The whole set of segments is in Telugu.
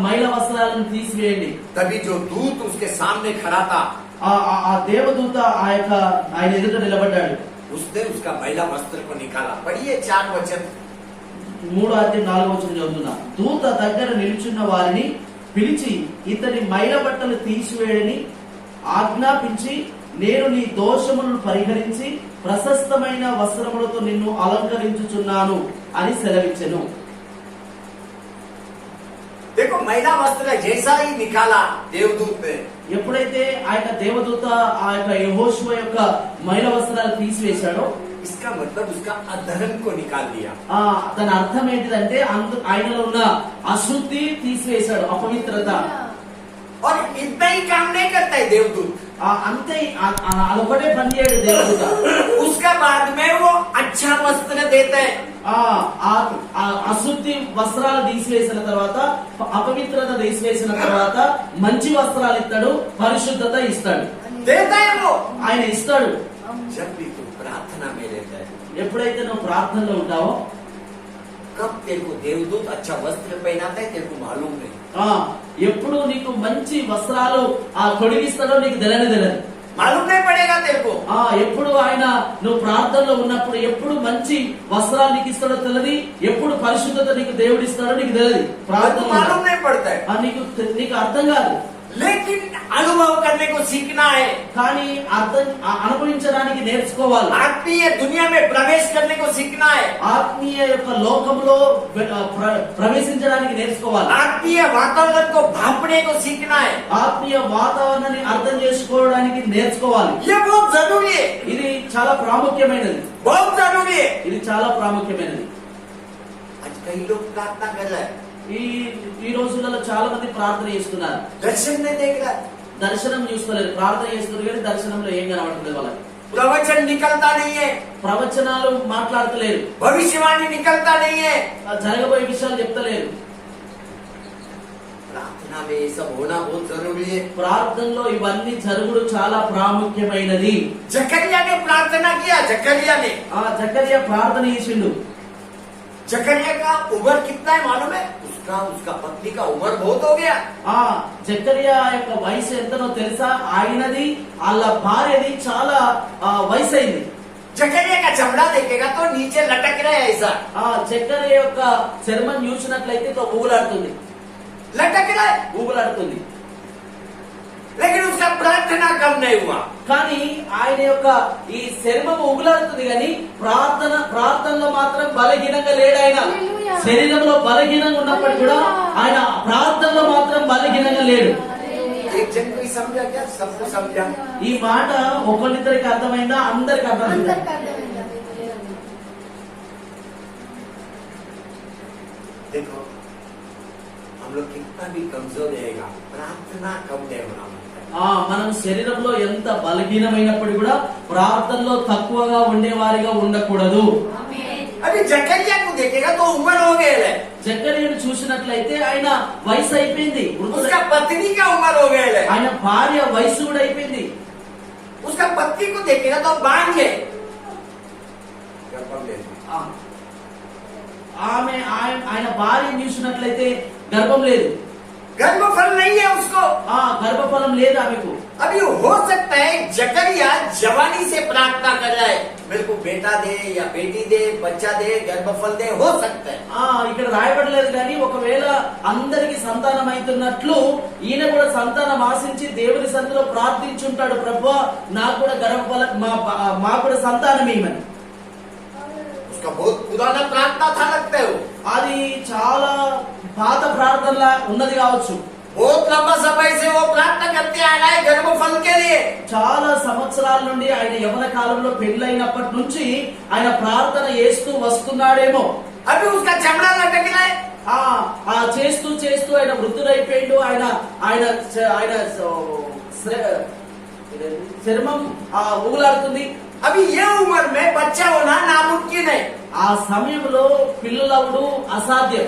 మైల వస్త్రాలను తీసివేయండి. तभी जो दूत उसके सामने खड़ा था, ఆ దేవదూత ఆయన ఎదుట నిలబడ్డాడు. उसने उसका महिला वस्त्र को निकाला. पढ़िए 4 वचन. 3:4 చదువుతున్నా. దూత దగ్గర నిలుచున్న వారిని పిలిచి ఇతని మైల బట్టలు తీసివేయని ఆజ్ఞాపించి, నేను నీ దోషములను పరిహరించి ప్రశస్తమైన వస్త్రములతో నిన్ను అలంకరించుచున్నాను అని సెలవిచ్చెను. देखो महिला वस्त्र जैसा ही निकाला देवदूत ने, ఎప్పుడైతే ఆ యొక్క దేవదూత ఆ యొక్క యెహోషువ యొక్క మైల వస్త్రాలు తీసివేశాడో, इसका मतलब उसका अधर्म को निकाल दिया. దాని అర్థం ఏంటిదంటే ఆయనలో ఉన్న అశుద్ధి తీసివేశాడు, అపవిత్రత. और इतना ही काम नहीं करता है देवदूत, అంతే అదొకటే పని చేయడు దేవదూత. उसका बाद में वो अच्छा वस्त्र देता है. అశుద్ధి వస్త్రాలు తీసివేసిన తర్వాత, అపవిత్రత తీసివేసిన తర్వాత మంచి వస్త్రాలు ఇస్తాడు, పరిశుద్ధత ఇస్తాడు. देता है वो, ఆయన ఇస్తాడు. जब भी तू प्रार्थना में रहता है, ఎప్పుడైతే నువ్వు ప్రార్థనలో ఉంటావో, कब तेरे को देवदूत अच्छा वस्त्र पहनाता है तेरे को मालूम नहीं. ఎప్పుడు నీకు మంచి వస్త్రాలు తొడిగిస్తాడో నీకు తెలియదు. मालूम नहीं पड़ेगा तेरे को. ఎప్పుడు ఆయన నువ్వు ప్రార్థనలో ఉన్నప్పుడు ఎప్పుడు మంచి వస్త్రాలు నీకు ఇస్తాడో తెలియదు, ఎప్పుడు పరిశుద్ధత నీకు దేవుడు ఇస్తాడో నీకు తెలియదు. ప్రార్థన मालूम नहीं पड़ता है. నీకు అర్థం కాదు. लेकिन अनुभव करने को सीखना है, కానీ అనుభవించడానికి నేర్చుకోవాలి. आत्मीय दुनिया में प्रवेश करने को सीखना है, ఆత్మీయ యొక్క లోకంలో ప్రవేశించడానికి నేర్చుకోవాలి. आत्मीय वातावरण को भापने को सीखना है. ఆత్మీయ వాతావరణాన్ని అర్థం చేసుకోవడానికి నేర్చుకోవాలి. ये बहुत जरूरी है, ఇది చాలా ప్రాముఖ్యమైనది. बहुत जरूरी है. ఇది చాలా ప్రాముఖ్యమైనది. आज कई लोग प्रार्थना कर रहे हैं, ఈ రోజులలో చాలా మంది ప్రార్థన చేస్తున్నారు, दर्शन नहीं देख रहा, దర్శనం చూస్తలేరు. ప్రార్థన చేస్తున్నారు కానీ దర్శనంలో ఏం కనబడుతుంది వాళ్ళకి. प्रवचन निकलता नहीं है, ప్రవచనాలు మాట్లాడతలేరు, भविष्यवाणी निकलता नहीं है. జరగబోయే విషయాలు చెప్తలేరు. प्रार्थना में ये सब होना बहुत जरूरी है. ప్రార్థనలో ఇవన్నీ జరుగుడు చాలా ప్రాముఖ్యమైనది. जकरिया ने प्रार्थना किया, जकरिया ने, జకర్యా ప్రార్థన చేసిండు. जकरिया का उम्र कितना है मालूम है? उसका पत्नी का उम्र बहुत हो गया. జకర్యా యొక్క వయసు ఎంతనో తెలుసా? ఆయనది వాళ్ళ భార్యది చాలా వయసు అయింది. जकरिया का चमड़ा देखेगा तो नीचे लटक रहा है ऐसा, జకర్యా యొక్క చర్మం చూసినట్లయితే ఊగులాడుతుంది, लटक रहा है. ఊగులాడుతుంది. लेकिन उसका प्रार्थना कम नहीं हुआ. కానీ ఆయన యొక్క ఈ శరీరం ఉగులాడుతుంది కానీ ప్రార్థనలో మాత్రం బలహీనంగా లేడు. ఆయన శరీరంలో బలహీనంగా ఉన్నప్పటికీ కూడా ఆయన ప్రార్థనలో మాత్రం బలహీనంగా లేడు. एक जन को समझा क्या? सबको समझा. ఈ మాట ఒకరిద్దరికి అర్థమైందా? అందరికి అర్థమైందా? देखो हम लोग कितना भी कमजोर रहेगा, प्रार्थना कम नहीं होना. మనం శరీరంలో ఎంత బలహీనమైనప్పటికీ కూడా ప్రార్థనలో తక్కువగా ఉండేవారిగా ఉండకూడదు. अभी जकरिया को देखेगा तो उम्र हो गए है. జకర్యాను చూసినట్లయితే ఆయన వయసు అయిపోయింది, उसका पत्नी का उम्र हो गए है. ఆయన భార్య వయసు కూడా అయిపోయింది. उसका पति को देखेगा तो बांझ है. ఆయన భార్యను చూసినట్లయితే గర్భం లేదు, गर्भफल नहीं है उसको. గర్భఫలం లేదు ఆమెకు. अभी हो सकता है जकरिया जवानी से प्रार्थना कर रहा है, मेरे को बेटा दे या बेटी दे, बच्चा दे, गर्भफल दे, हो सकता है. ఇక్కడ రాయబడలేదు కానీ ఒకవేళ అందరికి సంతానం అవుతున్నట్లు ఈయన కూడా సంతానం ఆశించి దేవుని సన్నిధిలో ప్రార్థించుంటాడు, ప్రభువా నాకు కూడా గర్భఫలం మాకు కూడా సంతానం ఇవ్వమని. उसका बहुत पुराना प्रार्थना था लगता है. అది చాలా పాత ప్రార్థనలా ఉన్నది కావచ్చు. बहुत लंबा समय से वो प्रार्थना करते आ रहा है गर्भफल के लिए. చాలా సంవత్సరాల నుండి ఆయన యవన కాలంలో పెళ్ళైనప్పటి నుంచి ఆయన ప్రార్థన చేస్తూ వస్తున్నాడేమో. अभी उसका चमड़ा लटक रहा है. చేస్తూ చేస్తూ ఆయన వృద్ధుడైపోయిండు. ఆయన ఆయన ఆయన చర్మం ఊగులాడుతుంది. अभी ये उम्र में बच्चा होना नामुमकिन है. ఆ సమయంలో పిల్లలవుడు అసాధ్యం,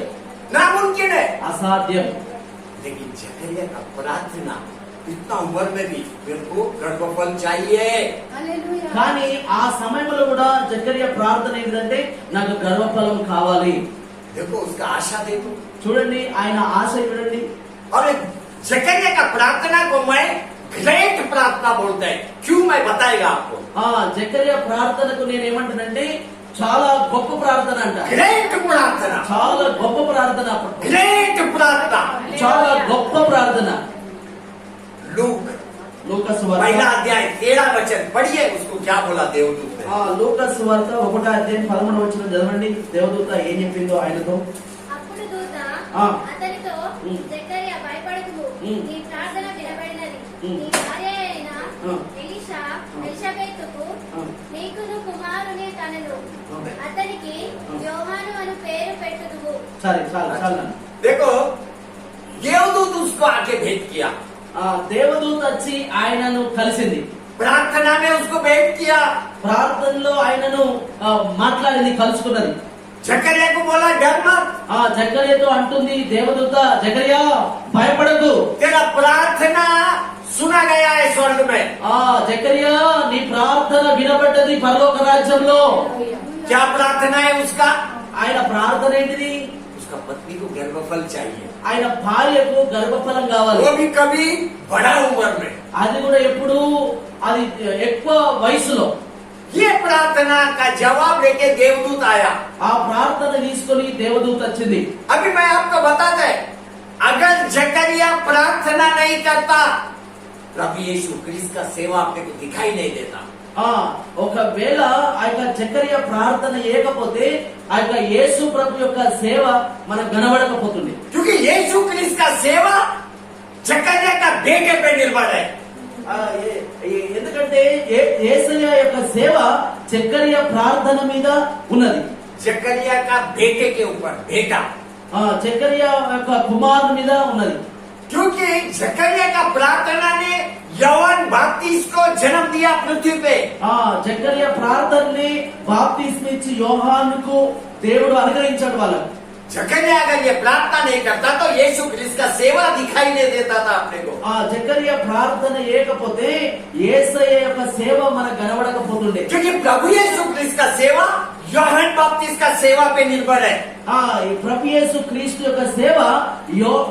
नामुमकिन है. అసాధ్యం. लेकिन जकरिया का प्रार्थना इतना उम्र में भी मेरे को गर्भफल चाहिए. కానీ ఆ సమయంలో కూడా జకర్యా ప్రార్థన ఏంటంటే నాకు గర్భఫలం కావాలి. देखो उसका आशा देखो। చూడండి ఆయన ఆశ చూడండి. और जकरिया का प्रार्थना को मैं ग्रेट प्रार्थना बोलते हैं। क्यों मैं बताएगा आपको। జకర్యా ప్రార్థనకు నేను ఏమంటానంటే చాలా గొప్ప ప్రార్థన అంట. ग्रेट प्रार्थना, చాలా గొప్ప ప్రార్థన, ग्रेट प्रार्थना, చాలా గొప్ప ప్రార్థన. లూకాసు వార్త पहला अध्याय 13 वचन पढ़िए, उसको क्या बोला देवदूत ने। లూకాసు వార్త 1వ అధ్యాయం 13వ వచనం చదవండి. దేవదూత ఏం చెప్పిందో ఆయనతో. అప్పుడు దూత అతనితో, జకర్యా భయపడకుము, నీ ప్రార్థన వినబడినది. నీ భార్య అయిన ఎలిషబెతుకు నీకును కుమారుని కనెను. అతనికి యోహాను అను పేరు పెట్టుదువు. సరే చాలు చాలు. देखो देवदूत उसको आके भेंट किया, దేవదూత వచ్చి ఆయనను కలిసింది. प्रार्थना में उसको भेंट किया, ప్రార్థనలో ఆయనను మాట్లాడింది, కలుసుకున్నది. जकरिया को बोला डर मत, జకర్యాతో అంటుంది దేవదూత, జకర్యా భయపడకు, तेरा प्रार्थना सुना गया है स्वर्ग में। జకర్యా నీ ప్రార్థన వినబడ్డది పరలోక రాజ్యంలో. क्या प्रार्थना है उसका। ఆయన ప్రార్థన ఏంటిది? उसका पत्नी को गर्भफल चाहिए, ఆయన భార్యకు గర్భఫలం కావాలి. वो भी कभी बड़ा उम्र में। అది కూడా ఎప్పుడు అది ఎక్కువ వయసులో. ये प्रार्थना का जवाब लेके देवदूत आया। ఆ ప్రార్థన తీసుకొని దేవదూత వచ్చింది. अभी मैं आपको बताता है, अगर जकरिया प्रार्थना नहीं करता, प्रभु यीशु क्रिस्त का सेवा अपने को दिखाई नहीं देता। ఒకవేళ ఆ యొక్క జకర్యా ప్రార్థన ఏకపోతే ఆ యొక్క యేసు ప్రభు యొక్క సేవ మనకు కనబడకపోతుంది. क्योंकि यीशु क्रिस्त का सेवा जकरिया का बेटे पे निर्भर है। ఎందుకంటే యేసయ్య యొక్క సేవ జకర్యా ప్రార్థన మీద ఉన్నది. जकरिया का बेटे के ऊपर, बेटा, జకర్యా యొక్క కుమారుని మీద ఉన్నది. क्योंकि जकरिया का प्रार्थना ने యోహాన్ బాప్టిస్ట్ को जन्म दिया पृथ्वी पे। జకర్యా ప్రార్థనని బాప్తిస్మ ఇచ్చి యోహానుకు దేవుడు అనుగ్రహించాడు వాళ్ళకు. जकरिया अगर ये प्रार्थना नहीं करता तो यीशु क्रिस्त का सेवा दिखाई नहीं देता था अपने को। జకర్యా ప్రార్థన ఏకపోతే యేసయ్య యొక్క సేవ మనకు కనబడకపోతుండే. क्योंकि प्रभु यीशु क्रिस्त का सेवा యోహాన్ బాప్టిస్ట్ का सेवा पे निर्भर है। ప్రభు యేసు క్రీస్తు యొక్క సేవ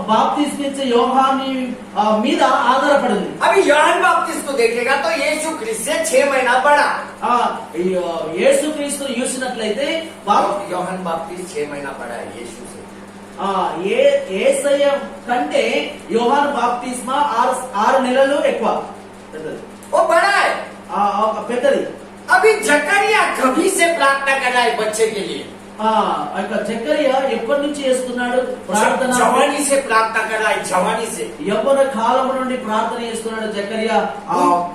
బాప్తిస్మ ఇచ్చే యోహాను మీద ఆధారపడింది. अभी యోహాన్ బాప్టిస్ట్ को देखेगा तो यीशु क्रिस्त से 6 महीना बड़ा। యేసు క్రీస్తును చూసినట్లయితే యోహాన్ బాప్టిస్ట్ 6 महीना बड़ा है यीशु से। యేసయ్య కంటే యోహాను బాప్తిస్మ 6 నెలలు ఎక్కువ పెద్దది. वो बड़ा है, పెద్దది. अभी जकरिया कभी से प्रार्थना कर रहा है बच्चे के लिए। జకర్యా ఎప్పటి నుంచి చేస్తున్నాడు ప్రార్థన? जवानी से प्रार्थना कर रहा है, जवानी से। యవ్వన కాలం నుండి ప్రార్థన చేస్తున్నాడు జకర్యా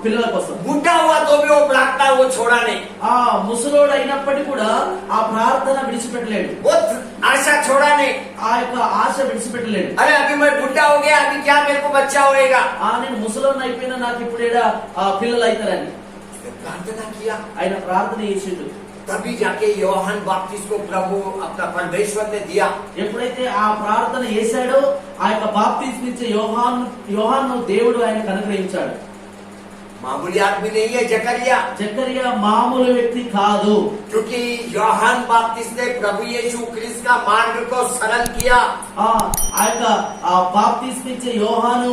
పిల్లల కోసం. बूढ़ा हुआ तो भी वो प्रार्थना वो छोड़ा नहीं। ముసలోడు అయినప్పటికీ కూడా ఆ ప్రార్థన విడిచిపెట్టలేడు, वो आशा छोड़ा नहीं। ఆ యొక్క ఆశ విడిచిపెట్టలేడు. अरे अभी मैं बुढ़ा हो गया, अभी क्या मेरे को बच्चा होएगा। నేను ముసలోడిని అయిపోయినా నాకు ఇప్పుడు పిల్లలు అవుతారని प्रार्थना किया, ఆయన ప్రార్థన చేసిండు. तभी जाके యోహాన్ బాప్టిస్ట్ को प्रभु अपना परमेश्वर ने दिया। ఎప్పుడైతే ఆ ప్రార్థన చేశాడో ఆ యొక్క బాప్తిస్మ ఇచ్చే యోహాను దేవుడు ఆయనకు అనుగ్రహించాడు. मामूली आदमी नहीं है जकरिया, జకర్యా మామూలు వ్యక్తి కాదు. क्योंकि యోహాన్ బాప్టిస్ట్ ने प्रभु यीशु क्रिस्त का मार्ग को सरल किया। ఆ యొక్క బాప్తిస్మ ఇచ్చే యోహాను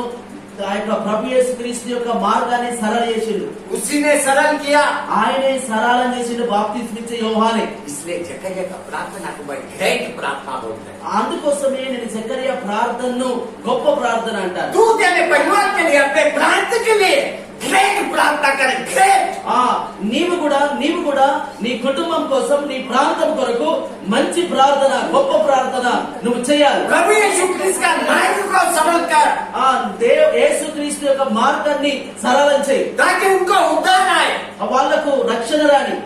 ఆ యొక్క ప్రభు యేసు క్రీస్తు యొక్క మార్గాన్ని సరళ చేసిండు. उसी ने सरल किया, ఆయనే సరళం చేసిండు బాప్తిస్మ ఇచ్చే యోహానే. इसलिए जकरिया का प्रार्थना को मैं ग्रेट प्रार्थना बोलते हैं। అందుకోసమే నేను జకర్యా ప్రార్థనను గొప్ప ప్రార్థన అంటాను. तू तेरे परिवार के लिए, अपने प्रांत के लिए ग्रेट प्रार्थना करे, ग्रेट। నీవు కూడా నీ కుటుంబం కోసం, నీ ప్రాంతం కొరకు మంచి ప్రార్థన, గొప్ప ప్రార్థన నువ్వు చేయాలి. प्रभु यीशु क्रिस्त का मार्ग को सरल कर, యేసు క్రీస్తు యొక్క మార్గాన్ని సరళం చేయి, ताकि उनको उद्धार आए। వాళ్లకు రక్షణ రాని,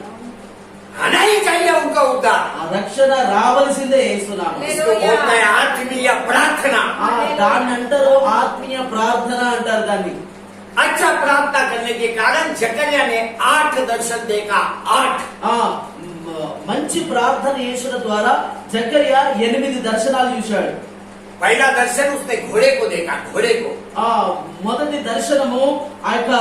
आना ही चाहिए उनको उद्धार। ఆ రక్షణ రావలసిందే యేసునామం. इसको बोलते हैं आत्मीय प्रार्थना। దాన్ని అంటారు ఆత్మీయ ప్రార్థన అంటారు దాన్ని. अच्छा प्रार्थना करने के कारण जकरिया ने 8 दर्शन देखा। 8 మంచి ప్రార్థన చేసిన ద్వారా జకర్యా 8 దర్శనాలు చూశాడు. पहला दर्शन उसने घोड़े को देखा, घोड़े को। మొదటి దర్శనము ఆ యొక్క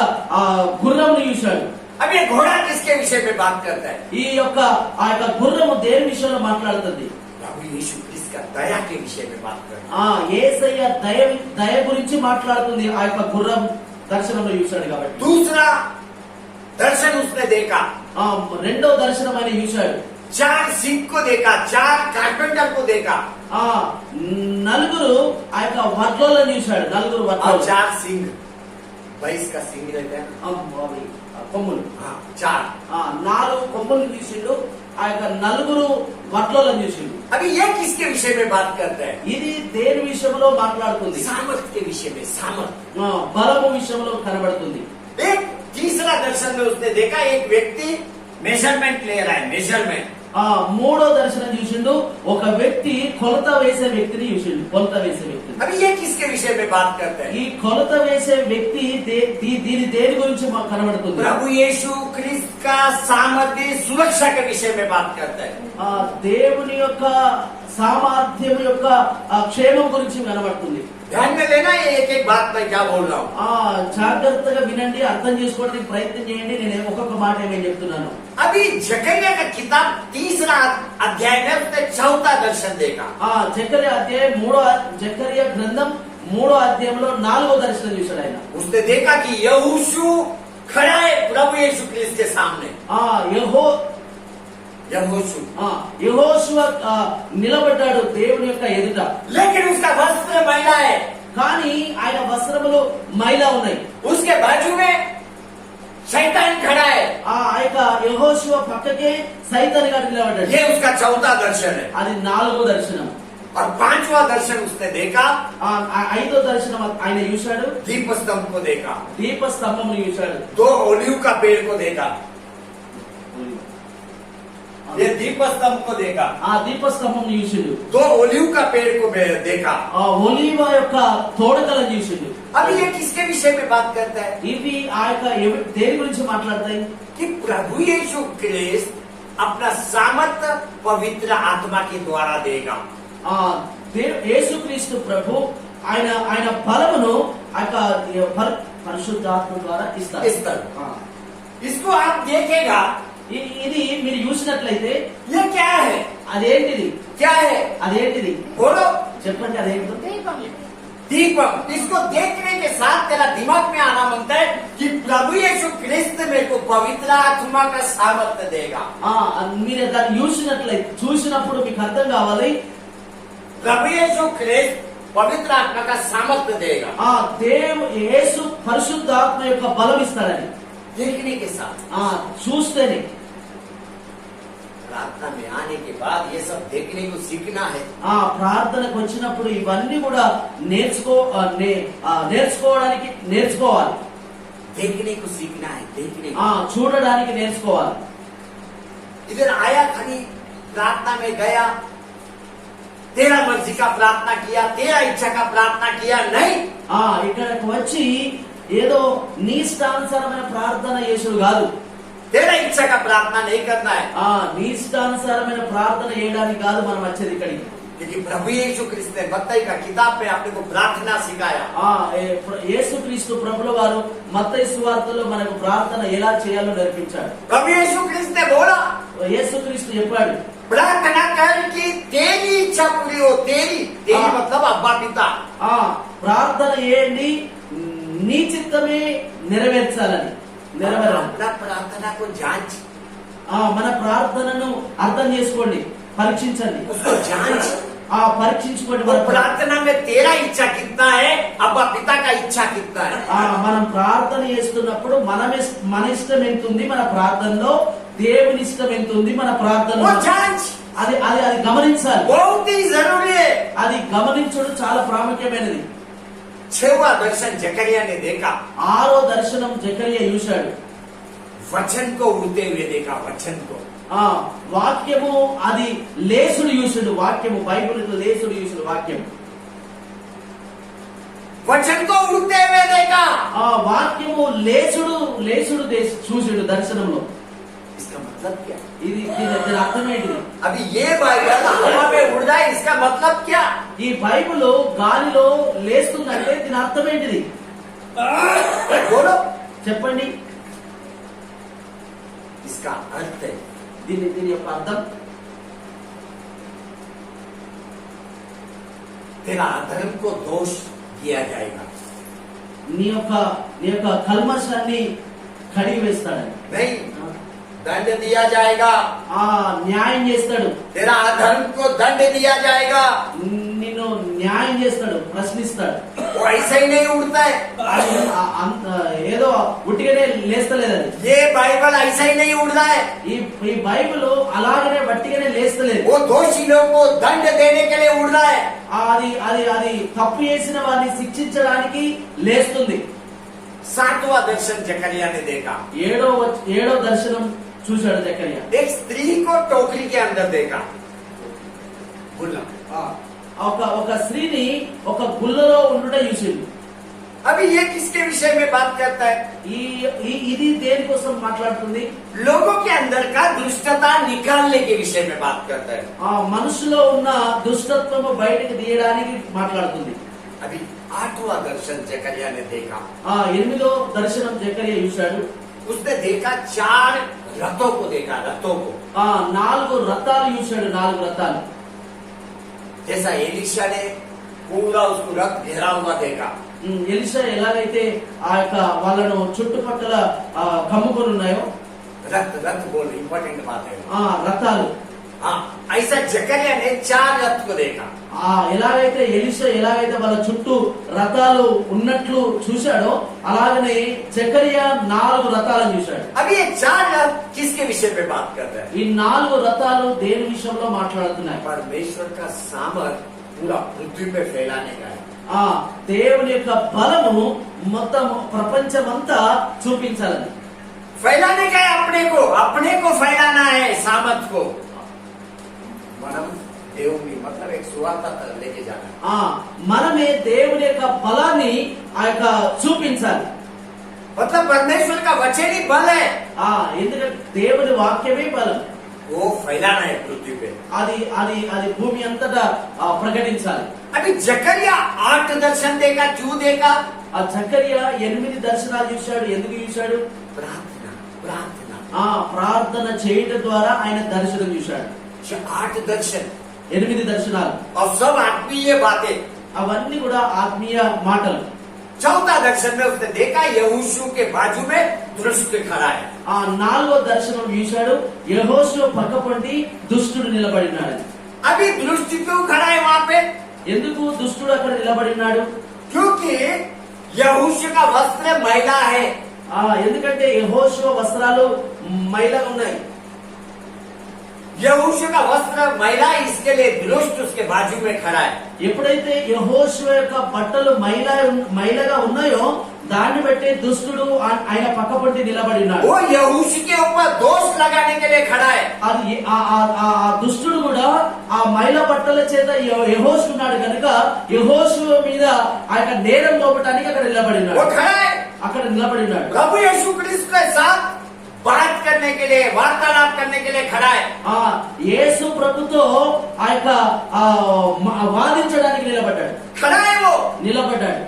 గుర్రమును చూశాడు. अब ये घोड़ा किसके विषय में बात करता है? ఈ యొక్క ఆ యొక్క గుర్రము దేని విషయంలో మాట్లాడుతుంది? प्रभु यीशु क्रिस्त इसका दया के विषय में बात कर रहा ఆ యేసయ్య దయ గురించి మాట్లాడుతుంది ఆ యొక్క గుర్రం దర్శనంలో చూశాడు है। కాబట్టి दूसरा दर्शन उसने देखा, ఆ రెండో దర్శనం ఆయన చూశాడు 4 सिंह को देखा, 4 कारपेंटर को देखा ఆ నలుగురు ఆ యొక్క వడ్లోలను చూశాడు, నలుగురు और వడ్లోలు 4 सिंह 22 का सिंह रहता है। అవి కొమ్ములు हाँ 4। ఆ 4 కొమ్ములు చూసిండు, ఆ యొక్క నలుగురు వడ్లోలను చూసిండు. अभी ये किसके विषय में बात करते हैं? ఇది దేని విషయంలో మాట్లాడుతుంది? सामर्थ के विषय में। सामर्थ। ఆ బలము విషయంలో కనబడుతుంది. एक तीसरा दर्शन में उसने देखा, एक व्यक्ति मेजरमेंट ले रहा है, मेजरमेंट। ఆ మూడో దర్శనం చూసిండు, ఒక వ్యక్తి కొలత వేసే వ్యక్తిని చూసిండు, కొలత వేసే వ్యక్తిని. अभी ये किसके विषय में बात करते हैं? ఈ కొలత వేసే వ్యక్తి దీని దేని గురించి మాకు కనబడుతుంది? प्रभु यीशु क्रिस्त का सामर्थ्य सुरक्षा के विषय में बात करता है। ఆ దేవుని యొక్క సామర్థ్యం యొక్క ఆ క్షేమం గురించి కనబడుతుంది. ध्यान में लेना ये एक एक बात मैं क्या बोल रहा हूँ। ఆ జాగ్రత్తగా వినండి, అర్థం చేసుకోవడానికి ప్రయత్నం చేయండి. నేను ఒక్కొక్క మాట ఏమేం చెప్తున్నాను. अभी जकरिया का किताब 3रा अध्याय में उसने 4था दर्शन देखा। ఆ జకర్యా అధ్యాయం జకర్యా గ్రంథం 3వ అధ్యాయంలో 4వ దర్శనం చూశాడు ఆయన. उसने देखा कि यहोशू खड़ा है प्रभु यीशु क्रिस्त के सामने। ఆ यहोशू యెహోషువ నిలబడ్డాడు దేవుని యొక్క ఎదుట. लेकिन उसका वस्त्र मैला है। కానీ ఆయన వస్త్రములు మైలా ఉన్నాయి. उसके बाजू में शैतान खड़ा है। ఆ యొక్క యెహోషువ పక్కకే సైతాన్ గారు నిలబడ్డాడు. ये उसका 4था दर्शन है। అది 4వ దర్శనం. और 5वां दर्शन उसने देखा, ఆ 5వ దర్శనం ఆయన చూశాడు, दीप स्तंभ को देखा। దీప స్తంభం చూశాడు. 2 ओलिव का पेड़ को देखा। ये दीप स्तंभ को देखा। ఆ దీప స్తంభం చూసిండు. 2 ओलिव का पेड़ को देखा। ఆ ఒలీవ యొక్క తోడకలను చూసిండు. अभी ये किसके विषय में बात करता है? ఇవి ఆ యొక్క దేని గురించి మాట్లాడతాయి? कि प्रभु यीशु क्रिस्त अपना सामर्थ्य पवित्र आत्मा के द्वारा देगा। ఆ యేసుక్రీస్తు ప్రభు ఆయన బలమును ఆ యొక్క పరిశుద్ధాత్మ ద్వారా ఇస్తారు. इस्तर ఆ, इसको आप देखेगा, ఇది మీరు చూసినట్లయితే ये क्या है? అదేంటిది? क्या है? అదేంటిది बोलो। చెప్పండి, అదేంటో. దీపం. दीपक। इसको देखने के साथ तेरा दिमाग में आना बनता है कि प्रभु यीशु क्रिस्त मेरे को पवित्र आत्मा का सामर्थ्य देगा। మీరు దాన్ని చూసినప్పుడు మీకు అర్థం కావాలి, प्रभु यीशु क्रिस्त पवित्र आत्मा का सामर्थ्य देगा। యేసు పరిశుద్ధాత్మ యొక్క బలం ఇస్తాడని. देखने के साथ చూస్తేనే. प्रार्थना में आने के बाद ये सब देखने को सीखना है। ప్రార్థనకు వచ్చినప్పుడు ఇవన్నీ కూడా నేర్చుకోవడానికి నేర్చుకోవాలి. देखने को सीखना है, देखने को। చూడడానికి నేర్చుకోవాలి. इधर आया, खाली प्रार्थना में गया, तेरा मर्जी का प्रार्थना किया, तेरा इच्छा का प्रार्थना किया, नहीं। ఇక్కడికి వచ్చి ఏదో నీ ఇష్టానుసారమైన ప్రార్థన చేసుడు కాదు. तेरा इच्छा का प्रार्थना नहीं करना है। నీ ఇష్టానుసారమైన ప్రార్థన చేయడానికి కాదు మనం వచ్చేది ఇక్కడికి. क्योंकि प्रभु यीशु क्रिस्त ने मत्ती का किताब में आपने को प्रार्थना सिखाया। యేసుక్రీస్తు ప్రభుల వారు మత్తయి సువార్తలో మనకు ప్రార్థన ఎలా చేయాలో నేర్పించాడు. प्रभु यीशु क्रिस्त ने बोला, యేసుక్రీస్తు చెప్పాడు, प्रार्थना कर कि तेरी इच्छा पूरी हो। तेरी मतलब अब्बा पिता। ప్రార్థన చేయండి, నీ చిత్తమే నెరవేర్చాలని. अपना प्रार्थना को जांच, మన ప్రార్థనను అర్థం చేసుకోండి, పరీక్షించండి. उसको जांच। పరీక్షించుకోండి. वो प्रार्थना में तेरा इच्छा कितना है, अब्बा पिता का इच्छा कितना है। మనం ప్రార్థన చేస్తున్నప్పుడు మన ఇష్టం ఎంత ఉంది మన ప్రార్థనలో, దేవుని ఇష్టం ఎంత ఉంది మన ప్రార్థనలో, वो जांच అది గమనించాలి. बहुत ही जरूरी है। అది గమనించడం చాలా ప్రాముఖ్యమైనది. 6वां दर्शन जकरिया ने देखा, 6వ దర్శనం జకరియా చూశాడు. वचन को उड़ते हुए देखा, वचन को। వాక్యము అది లేసుడు చూసాడు. వాక్యము బైబిల్ లేసుడు చూసాడు. వాక్యం वचन को उड़ते हुए देखा। వాక్యము లేసుడు చూసాడు దర్శనంలో. इसका मतलब क्या? ఇది దీని అర్థం ఏంటిది? अभी ये बाइबल हवा में उड़ रहा है, इसका मतलब क्या? ఈ బైబిల్ గాలిలో లేస్తుందంటే దీని అర్థం ఏంటిది? बोलो। చెప్పండి. इसका अर्थ है దీని యొక్క అర్థం तेरा अधर्म को दोष दिया जाएगा। నీ యొక్క కల్మషాన్ని కడిగి వేస్తాడని, नहीं, दंड दिया जाएगा। ఆ న్యాయం చేస్తాడు, तेरा अधर्म को दंड दिया जाएगा। నిన్ను న్యాయం చేస్తాడు, ప్రశ్నిస్తాడు. वो ऐसे ही नहीं उड़ता है। అది ఏదో ఉట్టిగానే లేస్తలేదు అది. ये बाइबल ऐसा ही नहीं उड़ रहा है। ఈ బైబిల్ అలాగనే వట్టిగానే లేస్తలేదు. वो दोषी लोगों को दंड देने के लिए उड़ रहा है। అది అది అది తప్పు చేసిన వారిని శిక్షించడానికి లేస్తుంది. 7वां दर्शन जकरिया ने देखा। ఏడో దర్శనం చూశాడు జకర్యా. एक स्त्री को टोकरी के अंदर देखा। गुल्ला। ఒక స్త్రీని ఒక గుల్లలో ఉండుట చూసింది. अभी ये किसके विषय में बात करता है? ఇది దేనికోసం మాట్లాడుతుంది? लोगों के अंदर का दुष्टता निकालने के विषय में बात करता है। మనుషులో ఉన్న దుష్టత్వము బయటకు తీయడానికి మాట్లాడుతుంది. अभी 8वां दर्शन जकरिया ने देखा। ఎనిమిదో దర్శనం జకర్యా చూశాడు. उसने देखा 4 रथों को देखा, रथों को। 4 రథాలు చూశాడు, 4 రథాలు. जैसा एलिशा ने पूरा उसको रथ घेरा हुआ देखा। ఎలీషా ఎలాగైతే ఆ యొక్క వాళ్ళను చుట్టుపక్కల కమ్ముకొని ఉన్నాయో, रथ रथ बोल इंपॉर्टेंट बात है। రథాలు. हाँ, ऐसा जकरिया ने 4 रथ को देखा। ఎలాగైతే ఎలీషా ఎలాగైతే వాళ్ళ చుట్టూ రథాలు ఉన్నట్లు చూశాడో అలాగనే జకర్యా 4 రథాలను చూశాడు. अभी ये 4 रथ किसके विषय पे बात कर रहे हैं? ఈ 4 రథాలు దేని విషయంలో మాట్లాడుతున్నాయి? परमेश्वर का सामर्थ पूरा पृथ्वी पे फैलाने का है। దేవుని యొక్క బలము మొత్తం ప్రపంచమంతా చూపించాలని. फैलाने का है, अपने को फैलाना है सामर्थ को। మనం దేవుని मतलब एक सुवार्త लेके जाना। మనమే దేవుని యొక్క బలాన్ని ఆ యొక్క చూపించాలి. मतलब परमेश्वर का वचन ही बल है। ఎందుకంటే దేవుని వాక్యమే బలం. वो फैलाना है पृथ्वी पे। అది అది అది భూమి అంతటా ప్రకటించాలి. अभी जकरिया 8 दर्शन देखा। क्यों देखा? జకర్యా 8 దర్శనాలు చూశాడు. ఎందుకు చూశాడు? प्रार्थना, प्रार्थना। ప్రార్థన చేయడం ద్వారా ఆయన దర్శనం చూశాడు. 8 दर्शन 8 దర్శనాలు. और सब आत्मीय बातें। అవన్నీ కూడా ఆత్మీయ మాటలు. 4था दर्शन में उसने देखा यहोशू के बाजू में दुष्ट खड़ा है। 4వ దర్శనం చూశాడు. యెహోషువ పక్కపొంటి దుష్టుడు నిలబడినాడు. अभी दुष्ट क्यों खड़ा है वहां पे? ఎందుకు దుష్టుడు అక్కడ నిలబడినాడు? क्योंकि यहोशू का वस्त्र मैला है। ఎందుకంటే యెహోషువ వస్త్రాలు మైలగా ఉన్నాయి. यहोशू का वस्त्र मैला, इसके लिए दुष्ट उसके बाजू में खड़ा है। ఎప్పుడైతే యెహోషువ యొక్క బట్టలు మైలగా ఉన్నాయో దాన్ని బట్టి దుష్టుడు ఆయన పక్కపొంటి నిలబడినాడు. वो यहोशू के ऊपर दोष लगाने के लिए खड़ा है। అది ఆ దుష్టుడు కూడా ఆ మైల బట్టల చేత యెహోషువ ఉన్నాడు కనుక యెహోషువ మీద ఆ యొక్క నేరం మోపటానికి అక్కడ నిలబడినాడు. वो खड़ा है, అక్కడ నిలబడినాడు. प्रभु यीशु क्रिस्त के साथ बात करने के लिए, वार्तालाप करने के लिए खड़ा है। యేసు ప్రభుతో ఆ యొక్క వాదించడానికి నిలబడ్డాడు. खड़ा है, वो నిలబడ్డాడు.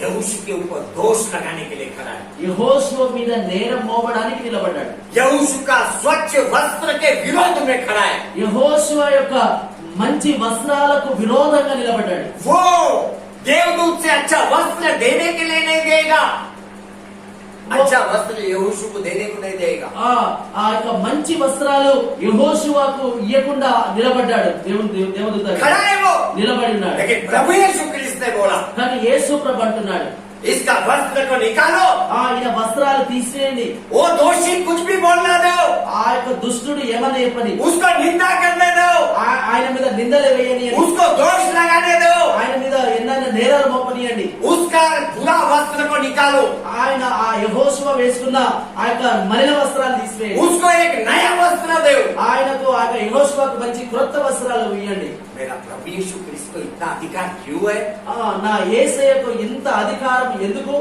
यहोशू के ऊपर दोष लगाने के लिए खड़ा है। యెహోషువ మీద నేరం మోపడానికి నిలబడ్డాడు. यहोशू का स्वच्छ वस्त्र के विरोध में खड़ा है। యెహోషువ యొక్క మంచి వస్త్రాలకు విరోధంగా నిలబడ్డాడు. वो देवदूत से अच्छा वस्त्र देने के लिए नहीं देगा। अच्छा वस्त्र यहोशू को देने को नहीं देगा। ఆ యొక్క మంచి వస్త్రాలు యెహోషువకు ఇయ్యకుండా నిలబడ్డాడు. దేవదూత खड़ा है वो, నిలబడి ఉన్నాడు. लेकिन प्रभु यीशु क्रिस्त ने बोला కానీ యేసు ప్రభు అంటున్నాడు, इसका वस्त्र को निकालो। ఈయన వస్త్రాలు తీసివేయండి. वो दोषी कुछ भी बोलना दो, ఆ యొక్క దుష్టుడు ఏమని చెప్పని, उसको निंदा करने दो, ఆయన మీద నిందలు వేయని, उसको दोष लगाने दो, ఆయన మీద ఎన్నైనా నేరాలు మోపనియండి. उसका बुरा वस्त्र को निकालो, ఆయన ఆ యెహోషువ వేసుకున్న ఆ యొక్క మలిన వస్త్రాలు తీసివేయండి. उसको एक नया वस्त्र दो। ఆయనకు ఆ యొక్క యెహోషువకు మంచి క్రొత్త వస్త్రాలు ఇయ్యండి. मेरा प्रभु यीशु क्रिस्त को इतना अधिकार क्यों है? నా యేసయ్యకు ఇంత అధికారం ఎందుకు?